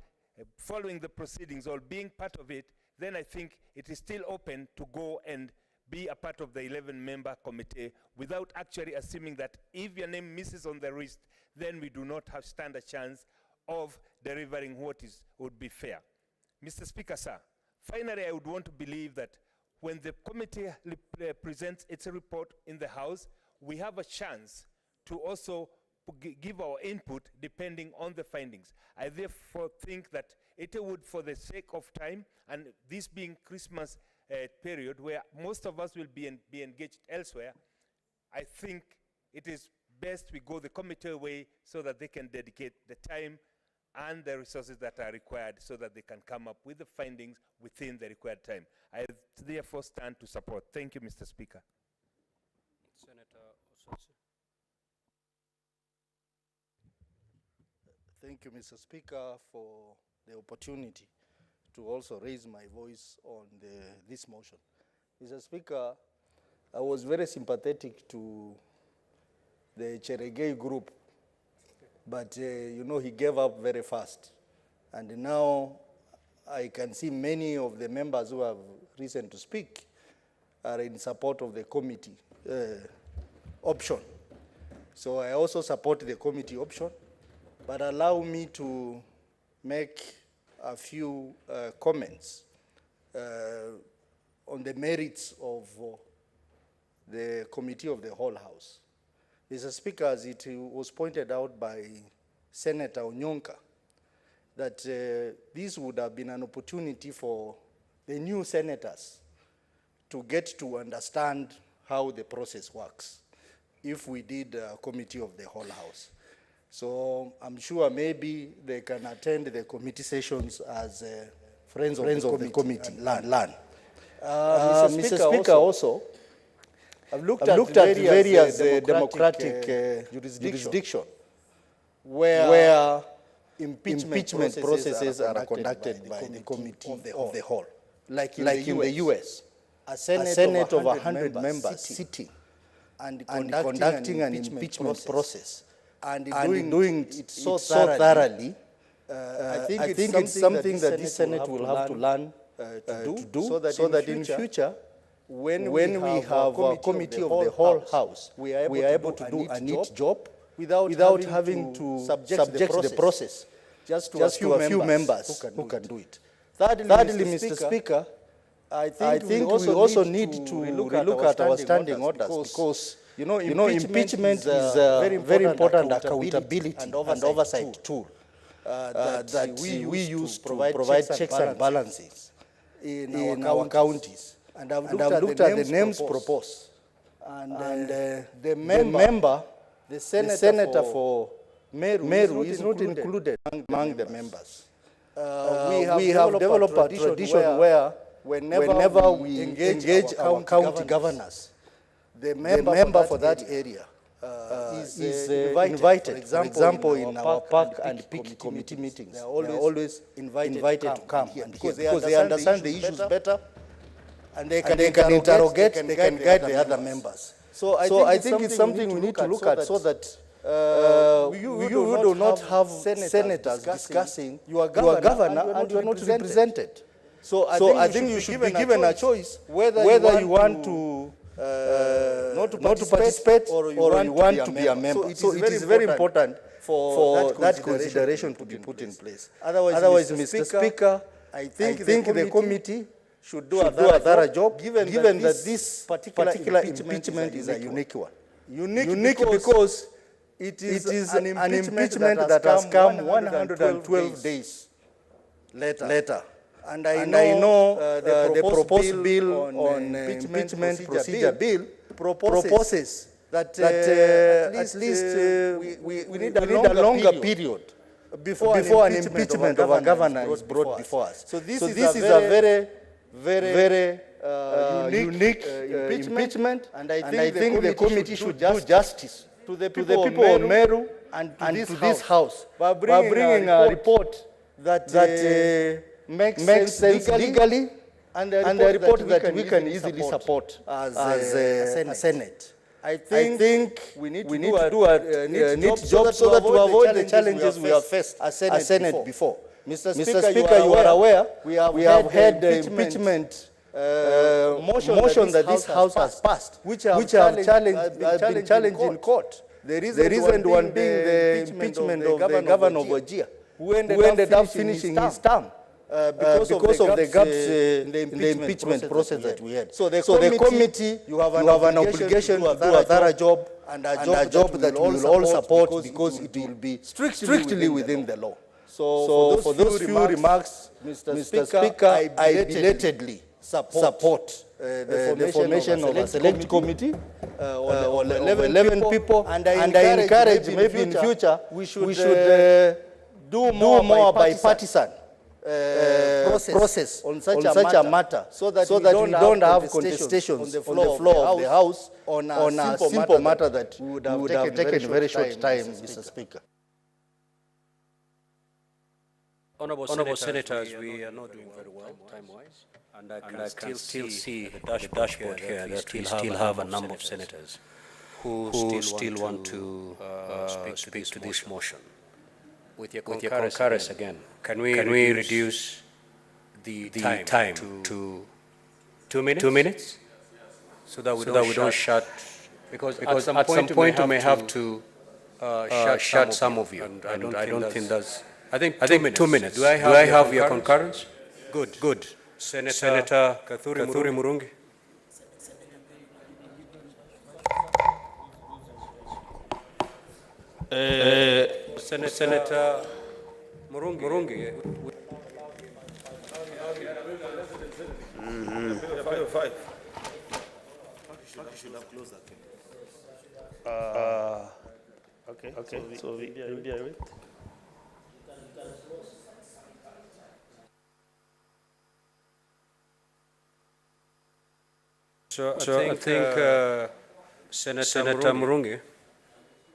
following the proceedings or being part of it, then I think it is still open to go and be a part of the 11-member committee without actually assuming that if your name misses on the list, then we do not stand a chance of delivering what would be fair. Mr. Speaker, sir, finally, I would want to believe that when the committee presents its report in the House, we have a chance to also give our input depending on the findings. I therefore think that it would, for the sake of time, and this being Christmas period where most of us will be engaged elsewhere, I think it is best we go the committee way so that they can dedicate the time and the resources that are required so that they can come up with the findings within the required time. I therefore stand to support. Thank you, Mr. Speaker. Senator Osotsi. Thank you, Mr. Speaker, for the opportunity to also raise my voice on this motion. Mr. Speaker, I was very sympathetic to the Cherargei group, but you know, he gave up very fast. And now I can see many of the members who have reason to speak are in support of the committee option. So I also support the committee option, but allow me to make a few comments on the merits of the Committee of the Whole House. Mr. Speaker, as it was pointed out by Senator Onyonka, that this would have been an opportunity for the new senators to get to understand how the process works if we did a Committee of the Whole House. So I'm sure maybe they can attend the committee sessions as friends of the committee, learn. Mr. Speaker, also, I've looked at various democratic jurisdiction where impeachment processes are conducted by the Committee of the Whole. Like in the US, a Senate of 100 members sitting and conducting an impeachment process and doing it so thoroughly, I think it's something that this Senate will have to learn to do so that in future, when we have a committee of the whole House, we are able to do a neat job without having to subject the process just to a few members who can do it. Thirdly, Mr. Speaker, I think we also need to relook at our standing orders because impeachment is a very important accountability and oversight tool that we use to provide checks and balances in our counties. And I've looked at the names proposed. And the member, the senator for Meru is not included among the members. We have developed a tradition where whenever we engage our county governors, the member for that area is invited. For example, in our park and PIC committee meetings, they are always invited to come because they understand the issues better, and they can interrogate, they can guide the other members. So I think it's something we need to look at so that you do not have senators discussing your governor and you are not represented. So I think you should be given a choice whether you want to not to participate or you want to be a member. So it is very important for that consideration to be put in place. Otherwise, Mr. Speaker, I think the committee should do a thorough job, given that this particular impeachment is a unique one. Unique because it is an impeachment that has come 112 days later. And I know the proposed bill on impeachment procedure bill proposes that at least we need a longer period before an impeachment of a governor is brought before us. So this is a very unique impeachment, and I think the committee should do justice to the people of Meru and to this house by bringing a report that makes sense legally, and a report that we can easily support as a Senate. I think we need to do a neat job so that to avoid the challenges we have faced as Senate before. Mr. Speaker, you are aware we have had the impeachment motion that this House has passed, which have been challenged in court. The recent one being the impeachment of the Governor of Wajir, who ended up finishing his term because of the gaps in the impeachment process that we had. So the committee, you have an obligation to do a thorough job, and a job that we will all support because it will be strictly within the law. So for those few remarks, Mr. Speaker, I belatedly support the formation of a select committee of 11 people, and I encourage maybe in future we should do more bipartisan process on such a matter so that we don't have contestations on the floor of the House on a simple matter that we would have taken very short time, Mr. Speaker. Honorable Senators, we are not doing very well time-wise, and I can still see the dashboard here that we still have a number of senators who still want to speak to this motion. With your concurrence again, can we reduce the time to 2 minutes? 2 minutes? So that we don't shut, because at some point we may have to shut some of you, and I don't think that's... I think 2 minutes. Do I have your concurrence? Good. Senator Kathuri Murungi. Senator Murungi. Okay. So we are with. So I think Senator Murungi,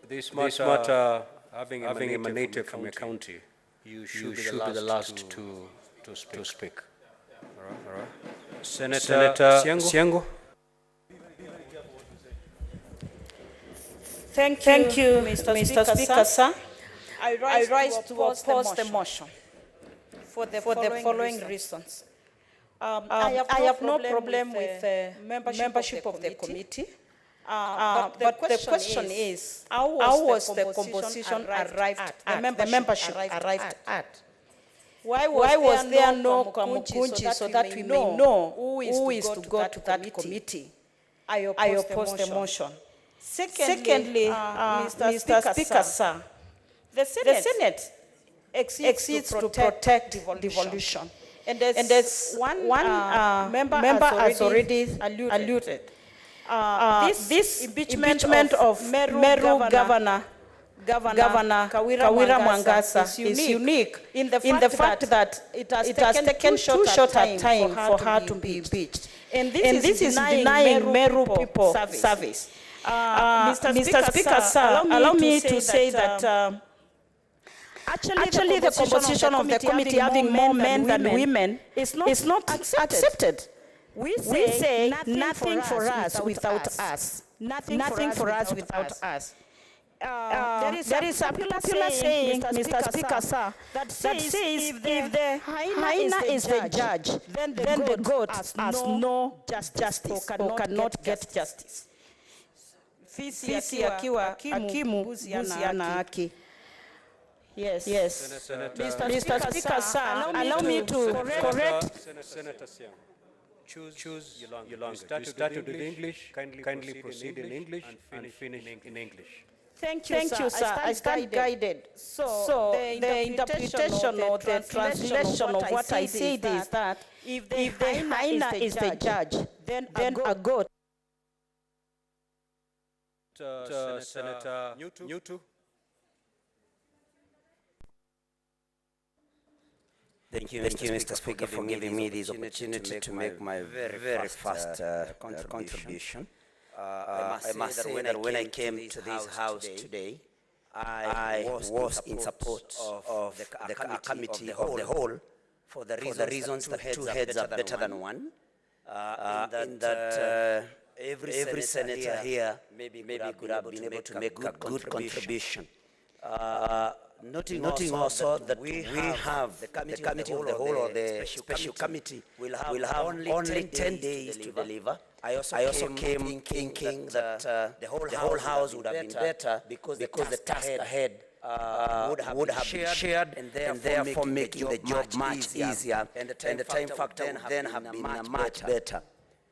this matter having emanated from a county, you should be the last to speak. All right. Senator Siango. Thank you, Mr. Speaker, sir. I rise to oppose the motion for the following reasons. I have no problem with membership of the committee. But the question is, how was the composition arrived at, the membership arrived at? Why was there no Kamukunji so that we may know who is to go to that committee? I oppose the motion. Secondly, Mr. Speaker, sir, the Senate exists to protect devolution. And there's one member has already alluded. This impeachment of Meru Governor Kawira Mwangaza is unique in the fact that it has taken too short a time for her to be impeached. And this is denying Meru people service. Mr. Speaker, sir, allow me to say that actually the composition of the committee having more men than women is not accepted. We say nothing for us without us. Nothing for us without us. There is a popular saying, Mr. Speaker, sir, that says if the hyena is the judge, then the goat has no justice or cannot get justice. Fisi akiwa hakimu, mbuzi hana haki. Yes. Mr. Speaker, sir, allow me to correct. Senator Siang. Choose your language. You started with English, kindly proceed in English and finish in English. Thank you, sir. I stand guided. So the interpretation or the translation of what I said is that if the hyena is the judge, then a goat. Senator Newtu. Thank you, Mr. Speaker, for giving me this opportunity to make my very fast contribution. I must say that when I came to this house today, I was in support of the committee of the whole for the reasons that two heads are better than one, in that every senator here maybe could have been able to make a good contribution. Noting also that we have the committee of the whole or the special committee will have only 10 days to deliver. I also came thinking that the whole house would have been better because the task ahead would have been shared and therefore making the job much easier and the time factor would then have been much better.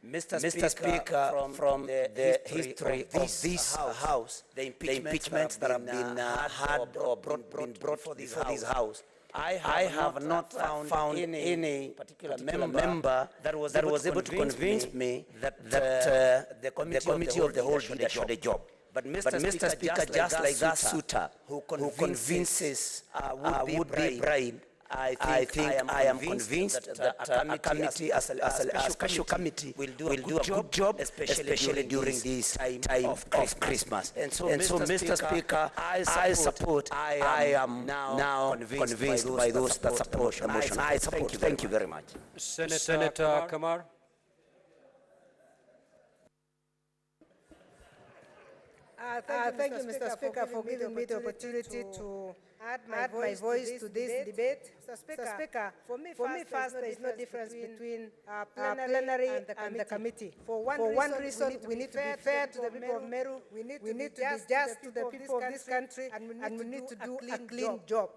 Mr. Speaker, from the history of this House, the impeachments that have been had or been brought for this House, I have not found any particular member that was able to convince me that the committee of the whole did a job. But Mr. Speaker, just like that suitor who convinces would-be bride, I think I am convinced that a committee, as a special committee, will do a good job, especially during this time of Christmas. And so, Mr. Speaker, I am now convinced by those that support the motion. I support. Thank you very much. Senator Kamar. Thank you, Mr. Speaker, for giving me the opportunity to add my voice to this debate. Mr. Speaker, for me first, there is no difference between plenary and the committee. For one reason, we need to be fair to the people of Meru, we need to be just to the people of this country, and we need to do a clean job.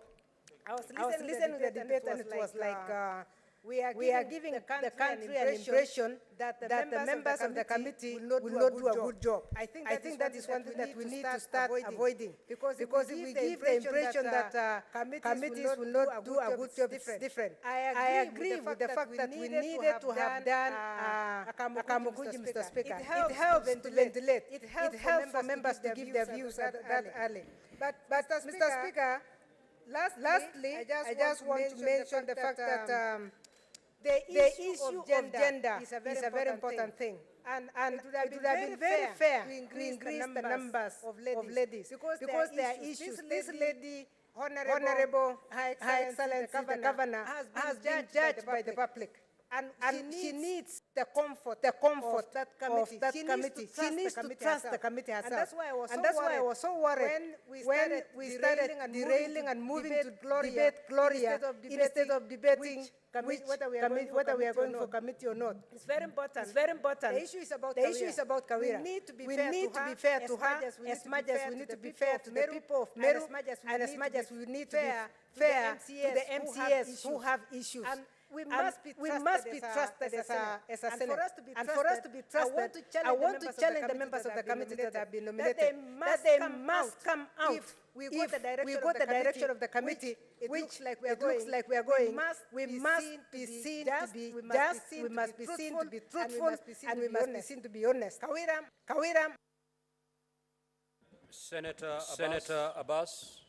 I was listening to the debate, and it was like, we are giving the country an impression that the members of the committee will not do a good job. I think that is one thing that we need to start avoiding. Because if we give the impression that committees will not do a good job, it's different. I agree with the fact that we needed to have done a Kamukunji, Mr. Speaker. It helps to ventilate. It helps for members to give their views that early. But Mr. Speaker, lastly, I just want to mention the fact that the issue of gender is a very important thing. And it would have been very fair to increase the numbers of ladies. Because there are issues. This lady, Honorable High Excellency, the Governor, has been judged by the public. And she needs the comfort of that committee. She needs to trust the committee herself. And that's why I was so worried when we started derailing and moving to debate Gloria instead of debating whether we are going for committee or not. It's very important. It's very important. The issue is about Kawira. We need to be fair to her as much as we need to be fair to the people of Meru, and as much as we need to be fair to the MCAs who have issues. We must be trusted as a Senate. And for us to be trusted, I want to challenge the members of the committee that have been nominated, that they must come out. If we got the direction of the committee, which looks like we are going, we must be seen to be just, we must be seen to be truthful, and we must be seen to be honest. Kawira. Senator Abbas.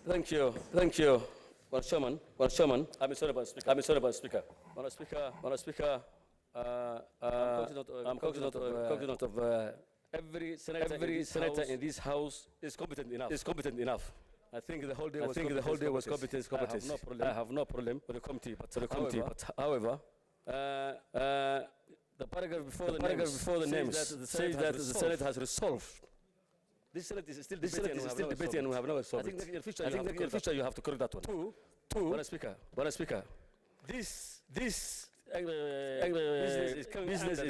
Thank you. Well, Chairman, I'm sorry about Speaker. I'm cognizant of every senator in this House is competent enough. I think the whole day was competence. I have no problem with the committee, but however, the paragraph before the names says that the Senate has resolved. This Senate is still debating and we have not solved it. I think in the future you have to correct that one. Two, Madam Speaker, this business is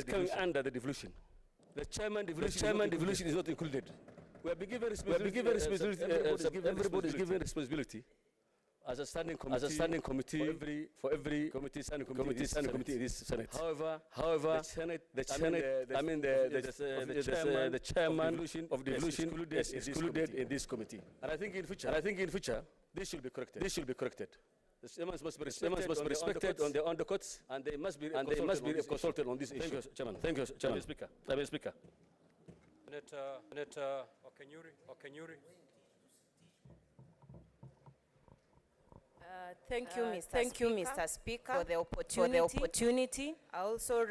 coming under the devolution. The chairman devolution is not included. We have been given responsibility. Everybody is given responsibility as a standing committee for every standing committee in this Senate. However, the chairman of devolution is excluded in this committee. And I think in future this should be corrected. The chairman must be respected on the undercuts, and they must be consulted on this issue. Thank you, Chairman. Speaker. Senator Okenyuri. Thank you, Mr. Speaker, for the opportunity. I also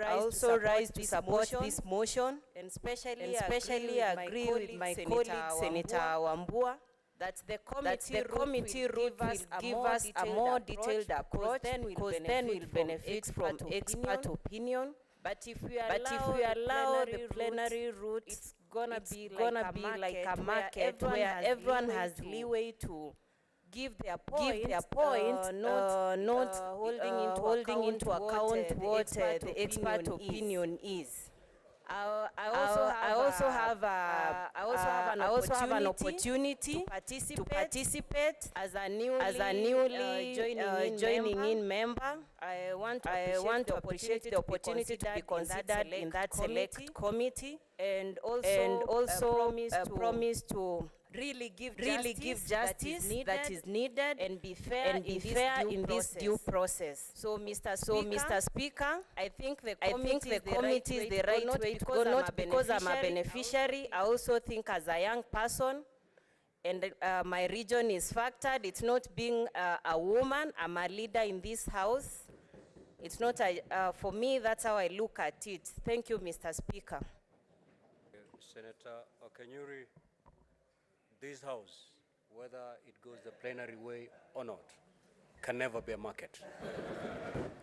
rise to support this motion, and especially agree with my colleague, Senator Wambua, that the committee route will give us a more detailed approach, because then we'll benefit from expert opinion. But if we allow the plenary route, it's gonna be like a market where everyone has leeway to give their point, not holding into account what the expert opinion is. I also have an opportunity to participate as a newly joining in member. I want to appreciate the opportunity to be considered in that select committee, and also promise to really give justice that is needed and be fair in this due process. So, Mr. Speaker, I think the committee is the right way to go, not because I'm a beneficiary. I also think as a young person, and my region is factored. It's not being a woman. I'm a leader in this House. It's not for me, that's how I look at it. Thank you, Mr. Speaker. Senator Okenyuri. This House, whether it goes the plenary way or not, can never be a market.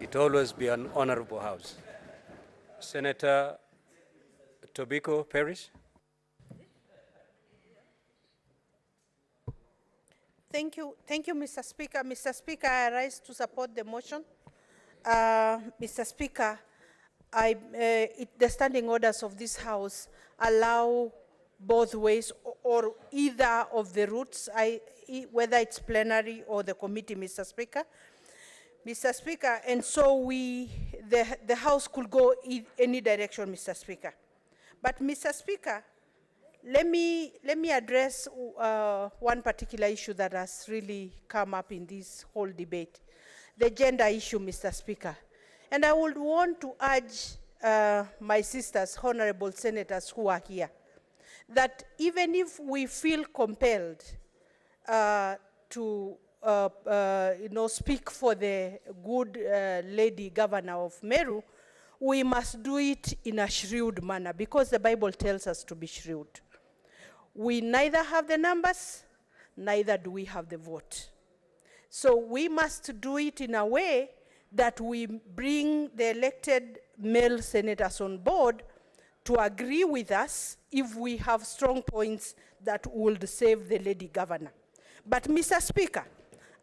It always be an honorable House. Senator Tobiko Parrish. Thank you, Mr. Speaker. Mr. Speaker, I rise to support the motion. Mr. Speaker, the standing orders of this House allow both ways, or either of the routes, whether it's plenary or the committee, Mr. Speaker. Mr. Speaker, and so the House could go in any direction, Mr. Speaker. But Mr. Speaker, let me address one particular issue that has really come up in this whole debate, the gender issue, Mr. Speaker. And I would want to urge my sisters, honorable senators who are here, that even if we feel compelled to speak for the good lady governor of Meru, we must do it in a shrewd manner, because the Bible tells us to be shrewd. We neither have the numbers, neither do we have the vote. So we must do it in a way that we bring the elected male senators on board to agree with us if we have strong points that would save the lady governor. But Mr. Speaker,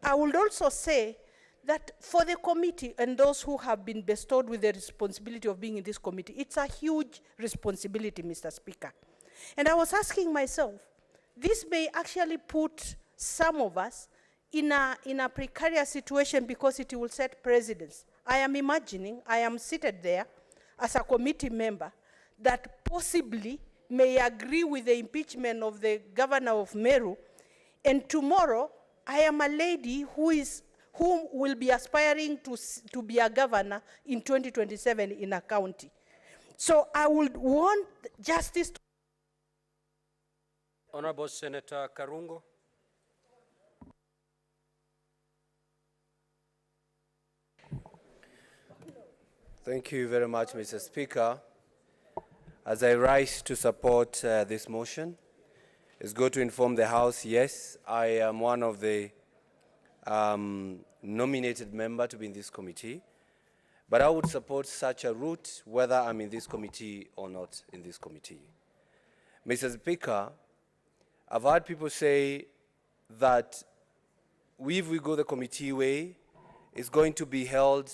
I would also say that for the committee and those who have been bestowed with the responsibility of being in this committee, it's a huge responsibility, Mr. Speaker. And I was asking myself, this may actually put some of us in a precarious situation because it will set precedents. I am imagining, I am seated there as a committee member that possibly may agree with the impeachment of the governor of Meru, and tomorrow I am a lady who will be aspiring to be a governor in 2027 in a county. So I would want justice to... Honorable Senator Karungo. Thank you very much, Mr. Speaker. As I rise to support this motion, it's good to inform the House, yes, I am one of the nominated member to be in this committee, but I would support such a route whether I'm in this committee or not in this committee. Mr. Speaker, I've heard people say that if we go the committee way, it's going to be held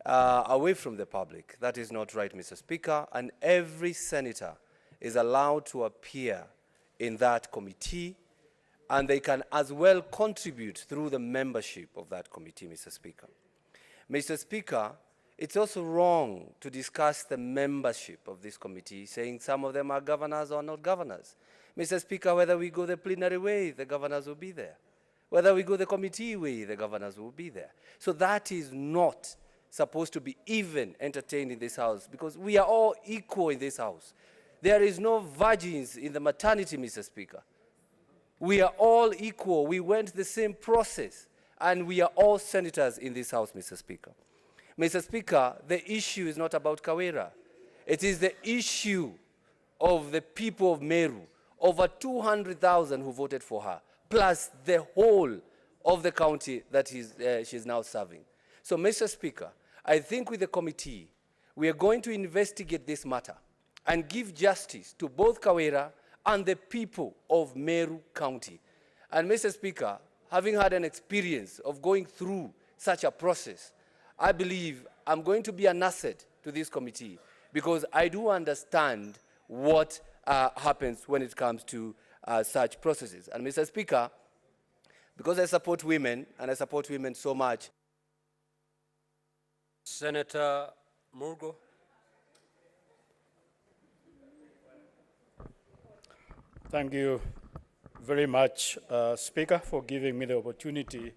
away from the public. That is not right, Mr. Speaker, and every senator is allowed to appear in that committee, and they can as well contribute through the membership of that committee, Mr. Speaker. Mr. Speaker, it's also wrong to discuss the membership of this committee, saying some of them are governors or not governors. Mr. Speaker, whether we go the plenary way, the governors will be there. Whether we go the committee way, the governors will be there. So that is not supposed to be even entertained in this House, because we are all equal in this House. There is no virgins in the maternity, Mr. Speaker. We are all equal. We went the same process, and we are all senators in this House, Mr. Speaker. Mr. Speaker, the issue is not about Kawera. It is the issue of the people of Meru, over 200,000 who voted for her, plus the whole of the county that she's now serving. So, Mr. Speaker, I think with the committee, we are going to investigate this matter and give justice to both Kawera and the people of Meru County. And Mr. Speaker, having had an experience of going through such a process, I believe I'm going to be an asset to this committee because I do understand what happens when it comes to such processes. And Mr. Speaker, because I support women, and I support women so much. Senator Murgo. Thank you very much, Speaker, for giving me the opportunity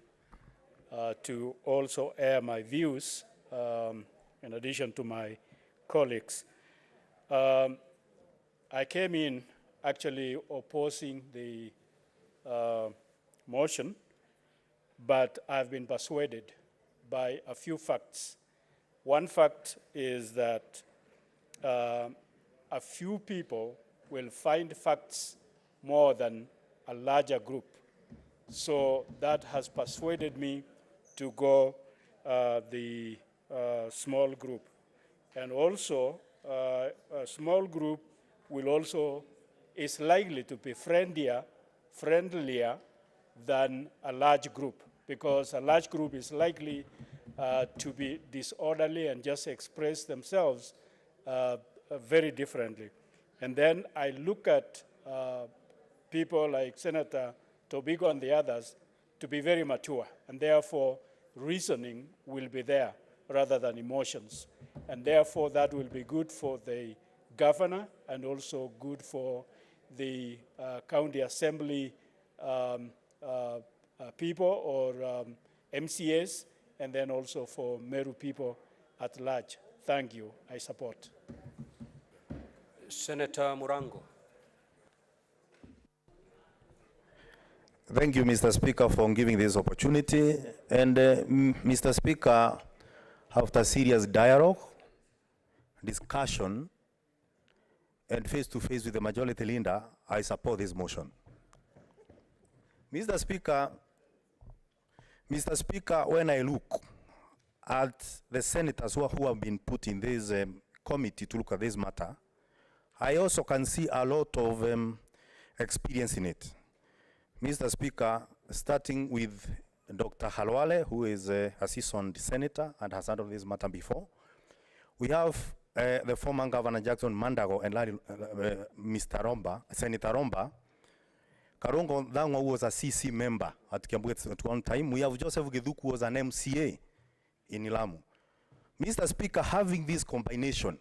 to also air my views in addition to my colleagues. I came in actually opposing the motion, but I've been persuaded by a few facts. One fact is that a few people will find facts more than a larger group. So that has persuaded me to go the small group. And also, a small group will also, is likely to be friendlier than a large group, because a large group is likely to be disorderly and just express themselves very differently. And then I look at people like Senator Tobigo and the others to be very mature, and therefore reasoning will be there rather than emotions. And therefore that will be good for the governor and also good for the county assembly people or MCAs, and then also for Meru people at large. Thank you. I support. Senator Murango. Thank you, Mr. Speaker, for giving this opportunity. And Mr. Speaker, after serious dialogue, discussion, and face-to-face with the majority leader, I support this motion. Mr. Speaker, when I look at the senators who have been put in this committee to look at this matter, I also can see a lot of experience in it. Mr. Speaker, starting with Dr. Halwale, who is a seasoned senator and has handled this matter before. We have the former Governor Jackson Mandago and Mr. Romba, Senator Romba. Karongo Dhangwa was a CC member at Kiambu at one time. We have Joseph Githuku who was an MCA in Lamu. Mr. Speaker, having this combination,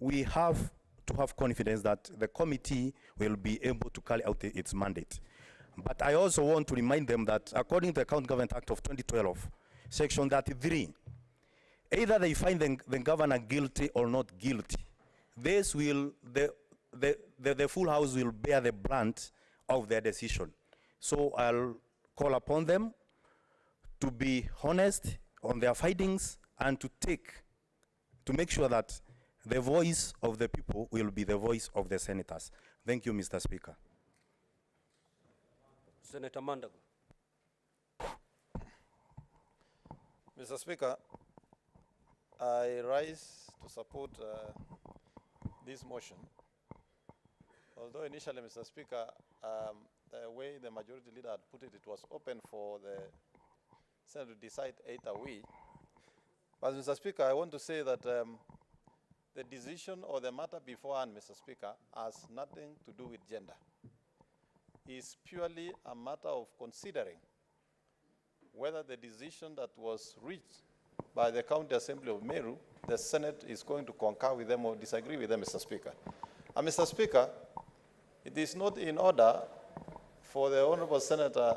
we have to have confidence that the committee will be able to carry out its mandate. But I also want to remind them that according to the County Government Act of 2012, Section 33, either they find the governor guilty or not guilty, this will, the full house will bear the brunt of their decision. So I'll call upon them to be honest on their findings and to make sure that the voice of the people will be the voice of the senators. Thank you, Mr. Speaker. Senator Mandago. Mr. Speaker, I rise to support this motion. Although initially, Mr. Speaker, the way the majority leader had put it, it was open for the Senate to decide either way. But Mr. Speaker, I want to say that the decision or the matter beforehand, Mr. Speaker, has nothing to do with gender. It's purely a matter of considering whether the decision that was reached by the County Assembly of Meru, the Senate is going to concur with them or disagree with them, Mr. Speaker. And Mr. Speaker, it is not in order for the Honorable Senator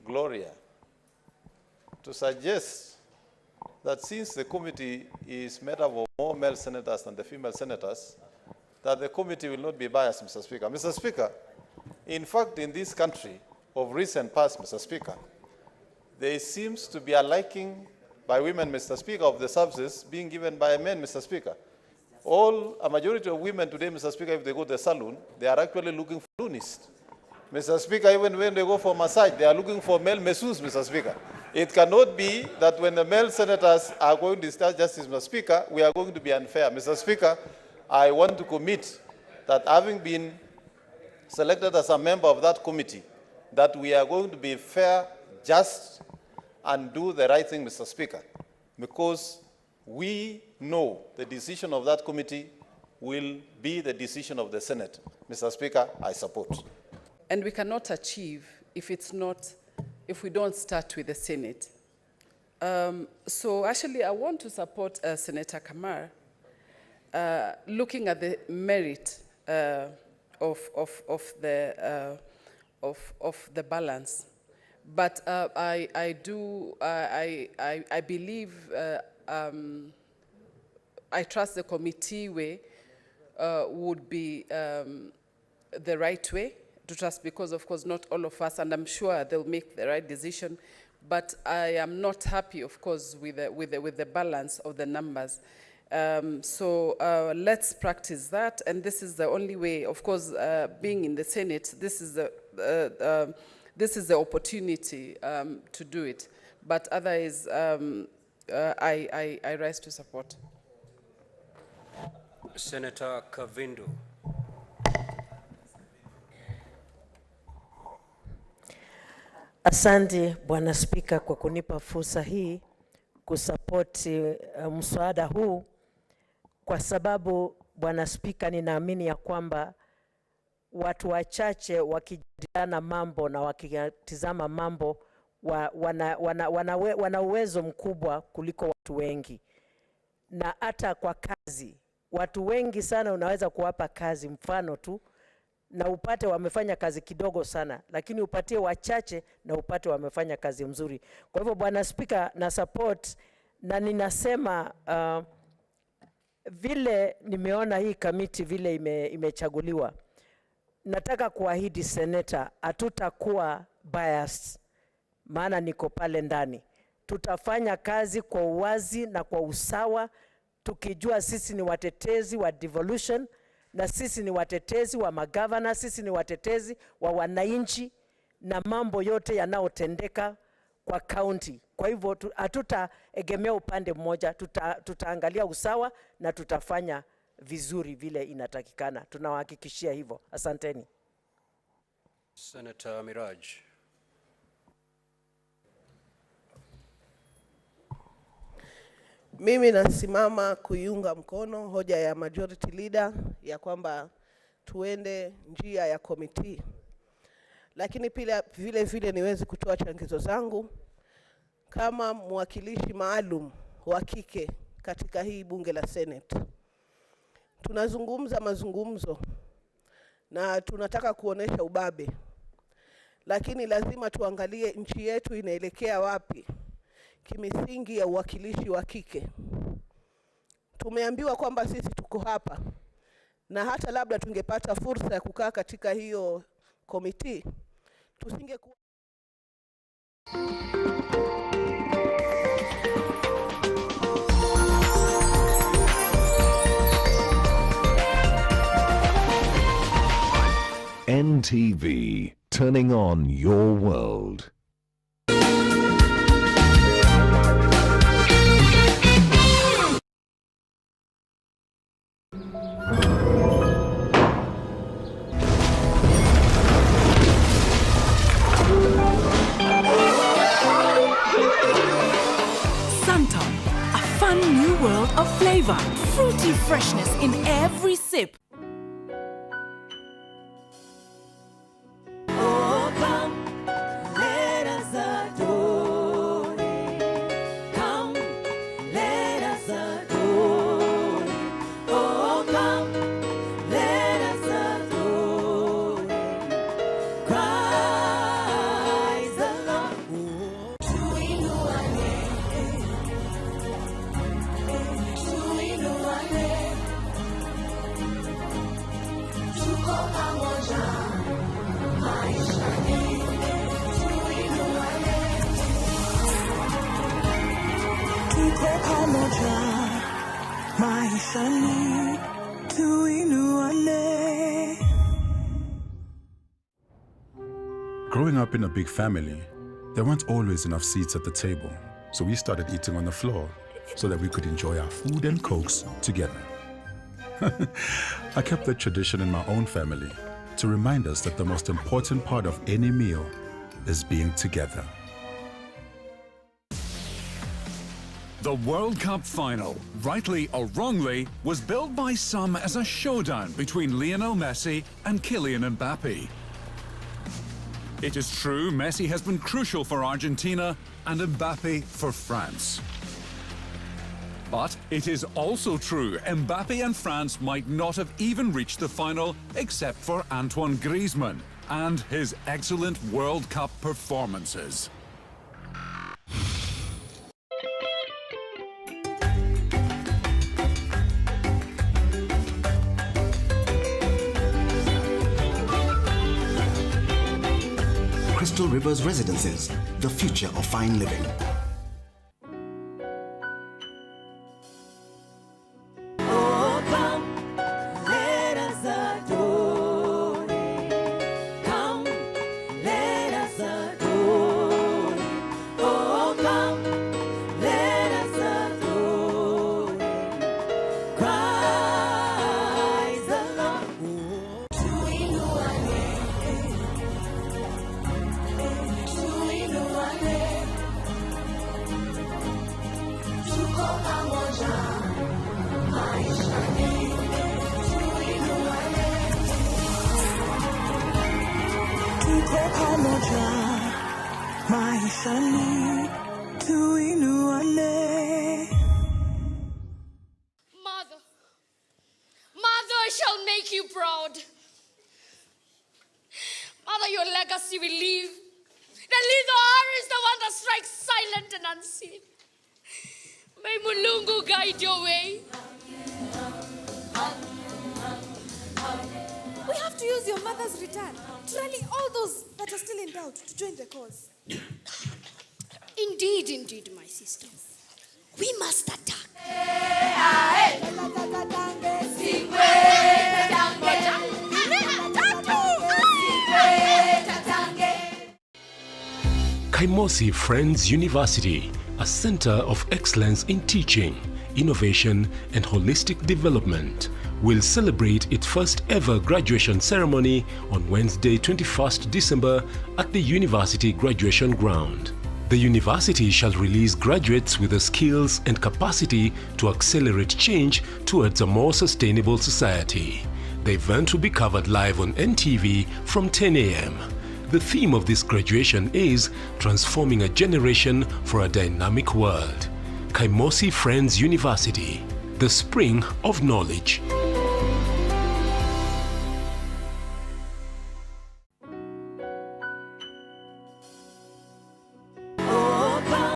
Gloria to suggest that since the committee is made up of more male senators than the female senators, that the committee will not be biased, Mr. Speaker. Mr. Speaker, in fact, in this country of recent past, Mr. Speaker, there seems to be a liking by women, Mr. Speaker, of the services being given by men, Mr. Speaker. A majority of women today, Mr. Speaker, if they go to the salon, they are actually looking for salonists. Mr. Speaker, even when they go for massage, they are looking for male masseurs, Mr. Speaker. It cannot be that when the male senators are going to discharge justice, Mr. Speaker, we are going to be unfair. Mr. Speaker, I want to commit that having been selected as a member of that committee, that we are going to be fair, just, and do the right thing, Mr. Speaker, because we know the decision of that committee will be the decision of the Senate. Mr. Speaker, I support. And we cannot achieve if we don't start with the Senate. So actually, I want to support Senator Kamar, looking at the merit of the balance. But I believe, I trust the committee way would be the right way to trust, because of course not all of us, and I'm sure they'll make the right decision, but I am not happy, of course, with the balance of the numbers. So let's practice that, and this is the only way. Of course, being in the Senate, this is the opportunity to do it. But otherwise, I rise to support. Senator Kavindu. Asante Bwana Spika kwa kunipa fursa hii kusapoti mswada huu, kwa sababu Bwana Spika, ninaamini ya kwamba watu wachache wakijadiliana mambo na wakitizama mambo wana uwezo mkubwa kuliko watu wengi. Na hata kwa kazi, watu wengi sana unaweza kuwapa kazi, mfano tu, na upate wamefanya kazi kidogo sana, lakini upatie wachache na upate wamefanya kazi mzuri. Kwa hivyo Bwana Spika, na support, na ninasema vile nimeona hii kamiti vile imechaguliwa, nataka kuahidi seneta, hatutakuwa biased, maana niko pale ndani. Tutafanya kazi kwa uwazi na kwa usawa, tukijua sisi ni watetezi wa devolution, na sisi ni watetezi wa magavana, sisi ni watetezi wa wananchi, na mambo yote yanayotendeka kwa county. Kwa hivyo hatutaegemea upande mmoja, tutaangalia usawa na tutafanya vizuri vile inatakikana. Tunawahakikishia hivyo. Asanteni. Senator Miraj. Mimi nasimama kuiunga mkono hoja ya majority leader ya kwamba tuende njia ya committee. Lakini pia vile niwezi kutoa changizo zangu kama mwakilishi maalum wa kike katika hii bunge la Senate. Tunazungumza mazungumzo na tunataka kuonesha ubabe. Lakini lazima tuangalie nchi yetu inaelekea wapi kimisingi ya uwakilishi wa kike. Tumeambiwa kwamba sisi tuko hapa na hata labda tungepata fursa ya kukaa katika hiyo committee tusingekuwa NTV, turning on your world. Santon, a fun new world of flavor, fruity freshness in every sip. Growing up in a big family, there weren't always enough seats at the table, so we started eating on the floor so that we could enjoy our food and cokes together. I kept that tradition in my own family to remind us that the most important part of any meal is being together. The World Cup final, rightly or wrongly, was billed by some as a showdown between Lionel Messi and Kylian Mbappe. It is true Messi has been crucial for Argentina and Mbappe for France. But it is also true Mbappe and France might not have even reached the final except for Antoine Griezmann and his excellent World Cup performances. Crystal Rivers Residences, the future of fine living. Mother, I shall make you proud. Mother, your legacy will live. The leader is the one that strikes silent and unseen. May Mulungu guide your way. We have to use your mother's return to rally all those that are still in doubt to join the cause. Indeed, indeed, my sisters. We must attack. Kaimosi Friends University, a center of excellence in teaching, innovation, and holistic development, will celebrate its first ever graduation ceremony on Wednesday, 21st December at the university graduation ground. The university shall release graduates with the skills and capacity to accelerate change towards a more sustainable society. The event will be covered live on NTV from 10 a.m. The theme of this graduation is Transforming a Generation for a Dynamic World. Kaimosi Friends University, the spring of knowledge.